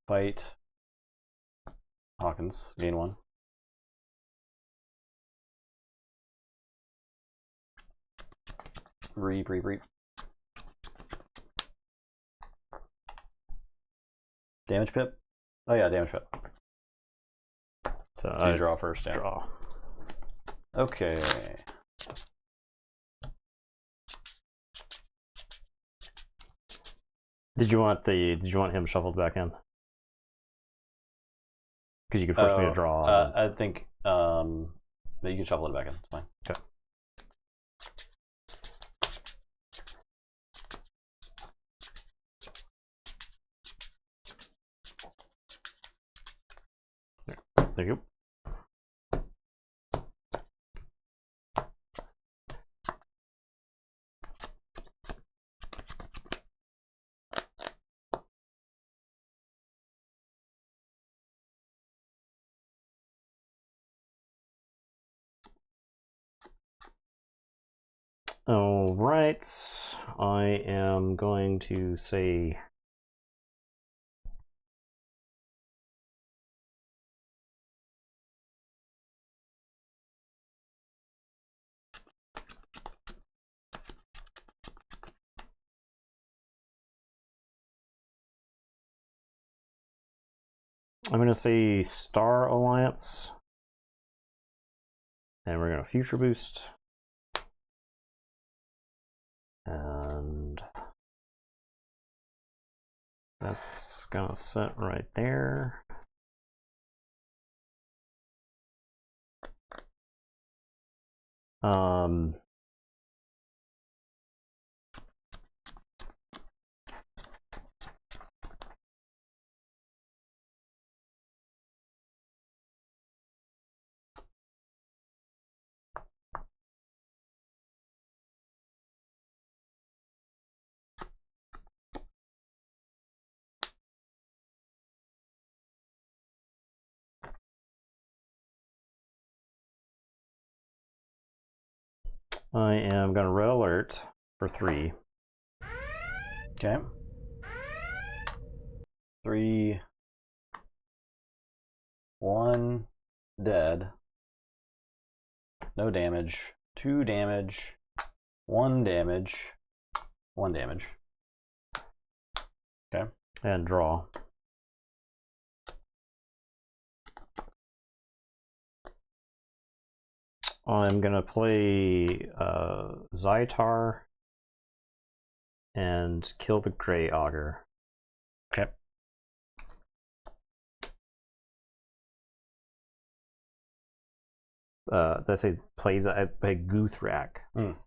Fight Hawkins, gain 1. Reap. Damage pip? Oh yeah, damage pip. So I draw first, yeah. Draw. Okay. Did you want him shuffled back in? Because you could force me to draw. I think that you can shuffle it back in. It's fine. Okay. There you go. All right, I am going to say I'm going to say Star Alliance. And we're going to Future Boost. And that's going to sit right there. I am going to red alert for 3. Okay. 3, 1, dead. No damage. 2 damage. 1 damage. 1 damage. Okay. And draw. I'm going to play Zytar and kill the Grey Augur. Okay. That says plays a Guthrak. I'm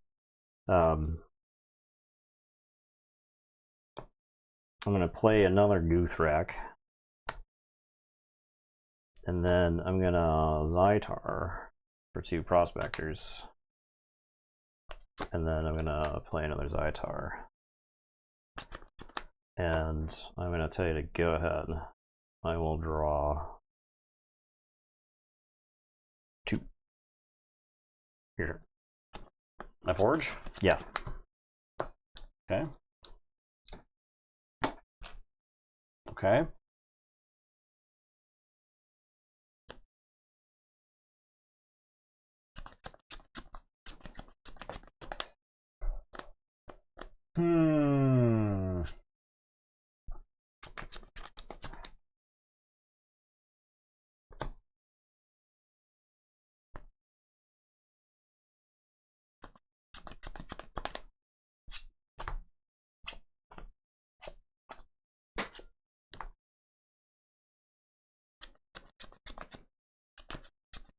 going to play another Guthrak. And then I'm going to Zytar for 2 Prospectors. And then I'm going to play another Zytar. And I'm going to tell you to go ahead. I will draw 2. Your turn. I forge? Yeah. Okay. Okay.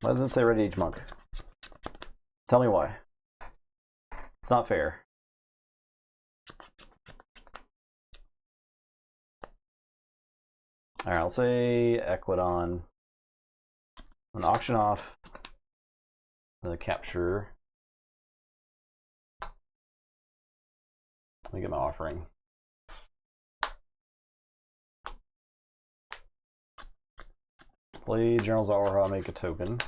Why doesn't it say Ready Age Monk? Tell me why. It's not fair. Alright, I'll say Equidon. I'm gonna auction off the capture. Let me get my offering. Play General Zawarha, make a token.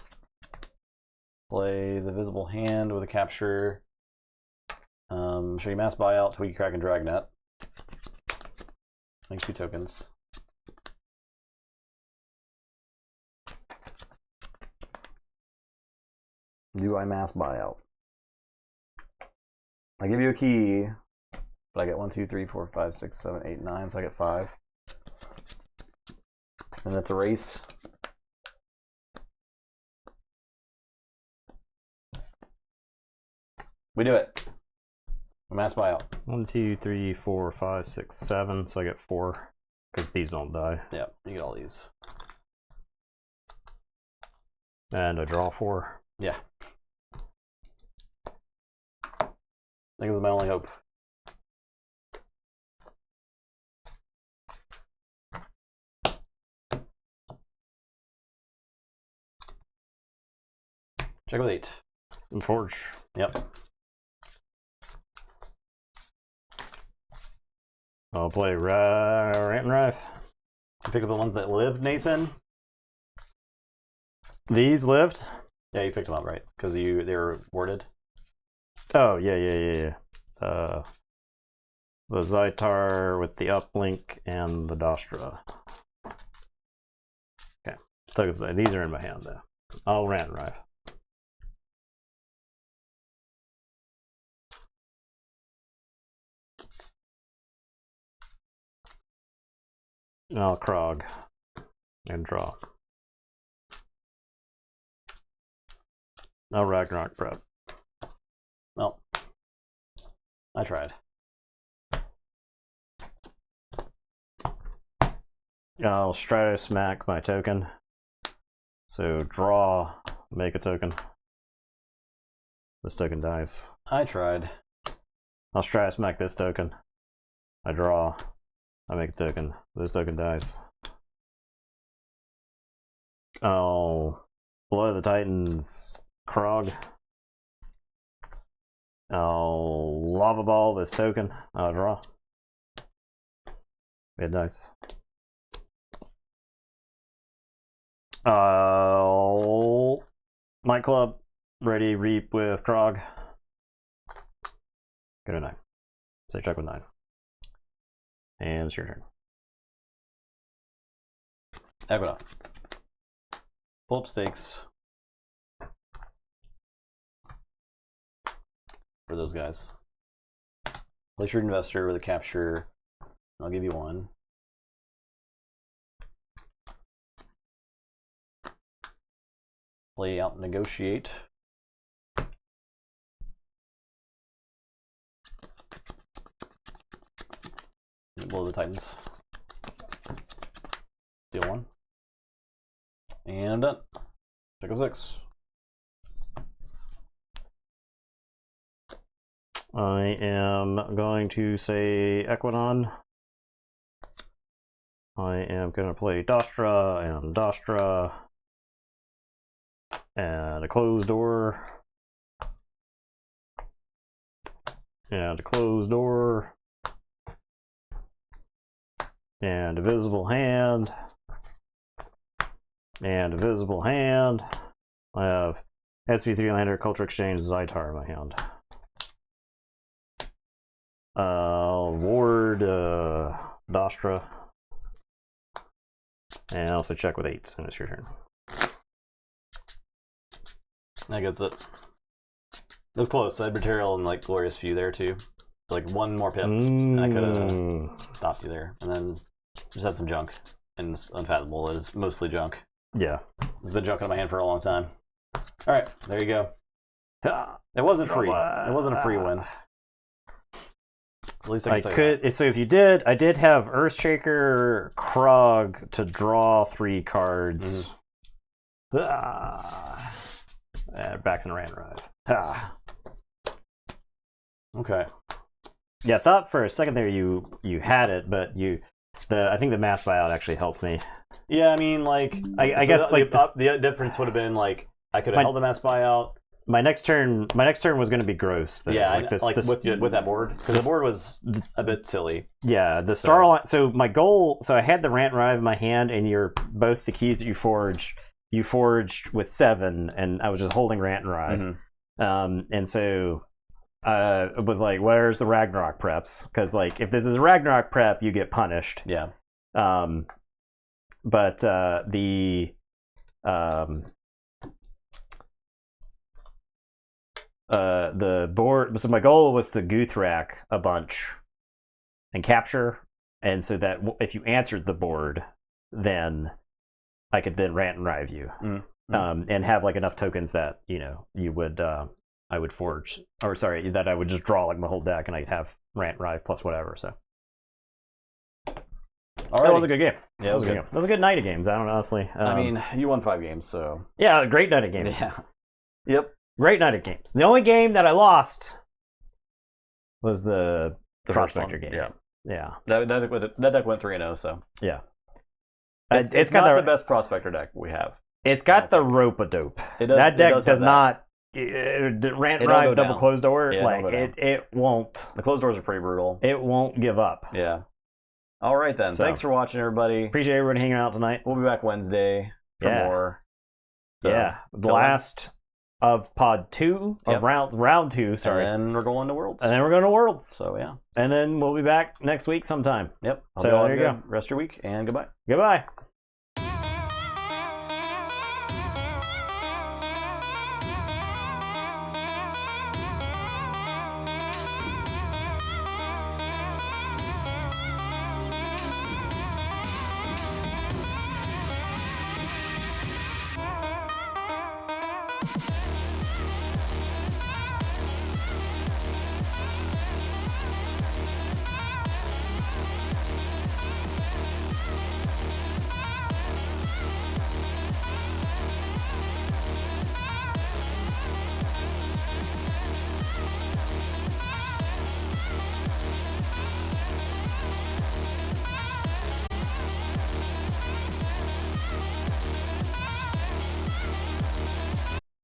Play the Visible Hand with a capture. Show you Mass Buyout, Twiggy Crack, and Dragnet. Make 2 tokens. Do I Mass Buyout? I give you a key, but I get 1, 2, 3, 4, 5, 6, 7, 8, 9, so I get 5. And that's a race. We do it. A Mass Buyout. 1, 2, 3, 4, 5, 6, 7. So I get 4 because these don't die. Yep, you get all these. And I draw 4. Yeah. I think this is my only hope. Check with 8. And Forge. Yep. I'll play Rant and Rife. Pick up the ones that lived, Nathan. These lived? Yeah, you picked them up, right? Because they were worded. Oh, yeah. The Zytar with the uplink and the Dostra. Okay. So these are in my hand, though. I'll Rant and Rife. And I'll Krog. And draw. No Ragnarok prep. Well, I tried. I'll Strato Smack my token. So draw, make a token. This token dies. I tried. I'll Strato Smack this token. I draw. I make a token. This token dies. I'll Blood of the Titans, Krog. I'll Lava Ball this token. I'll draw. It dies. Night Club, ready, reap with Krog. Go to 9. Say check with 9. And it's your turn. Equinox. Pull up stakes. For those guys. Place your investor with a capture. I'll give you 1. Play out, negotiate. Blow the Titans. Steal 1. And I'm done. Check of 6. I am going to say Equinon. I am going to play Dastra and Dastra. And a closed door. And a closed door. And a visible hand. And a visible hand. I have SP3 Lander, Culture Exchange, Zytar in my hand. Ward, Dastra. And also check with 8s, and it's your turn. That gets it. It was close. I had Material and like Glorious Few there too. So, like 1 more pip, and I could have stopped you there. And then just had some junk. And it's Unfathomable is mostly junk. Yeah. It's been junk in my hand for a long time. Alright, there you go. It wasn't free. It wasn't a free win. At least I could. That. So if you did, I did have Earthshaker, Krog to draw 3 cards. Back in the Rand Rive. Okay. Yeah, I thought for a second there you had it, but I think the mass buyout actually helped me. Yeah, I mean, like I guess like the difference would have been like I could have held the mass buyout. My next turn was going to be gross. Though. Yeah, with that board, because the board was a bit silly. Yeah, the Starline. So my goal. So I had the Rant Rive in my hand, and both the keys that you forged with 7, and I was just holding Rant and Rive. Mm-hmm. And so it was like, where's the Ragnarok preps? Because like if this is a Ragnarok prep, you get punished. Yeah. But the board. So my goal was to Guthrak a bunch and capture, and so that if you answered the board, then I could then Rant and Rive you, and have like enough tokens that you would I would forge, or sorry, that I would just draw like my whole deck, and I'd have Rant and Rive plus whatever. So that was a good game. Yeah, it was good. It was a good night of games. I don't know, honestly. I mean, you won 5 games, so yeah, a great night of games. Yeah. Yep. Great night of games. The only game that I lost was the Prospector game. Yeah. Yeah. That deck went 3-0, so. Yeah. It's got not the best Prospector deck we have. It's got the rope-a-dope. That deck does not. Rant Rive double closed door. Yeah, like it won't. The closed doors are pretty brutal. It won't give up. Yeah. All right then. So, thanks for watching, everybody. Appreciate everyone hanging out tonight. We'll be back Wednesday for more. So, the last of pod 2 of round 2. Sorry. And then we're going to Worlds. So yeah. And then we'll be back next week sometime. Yep. So there you go. Rest your week and goodbye. Goodbye.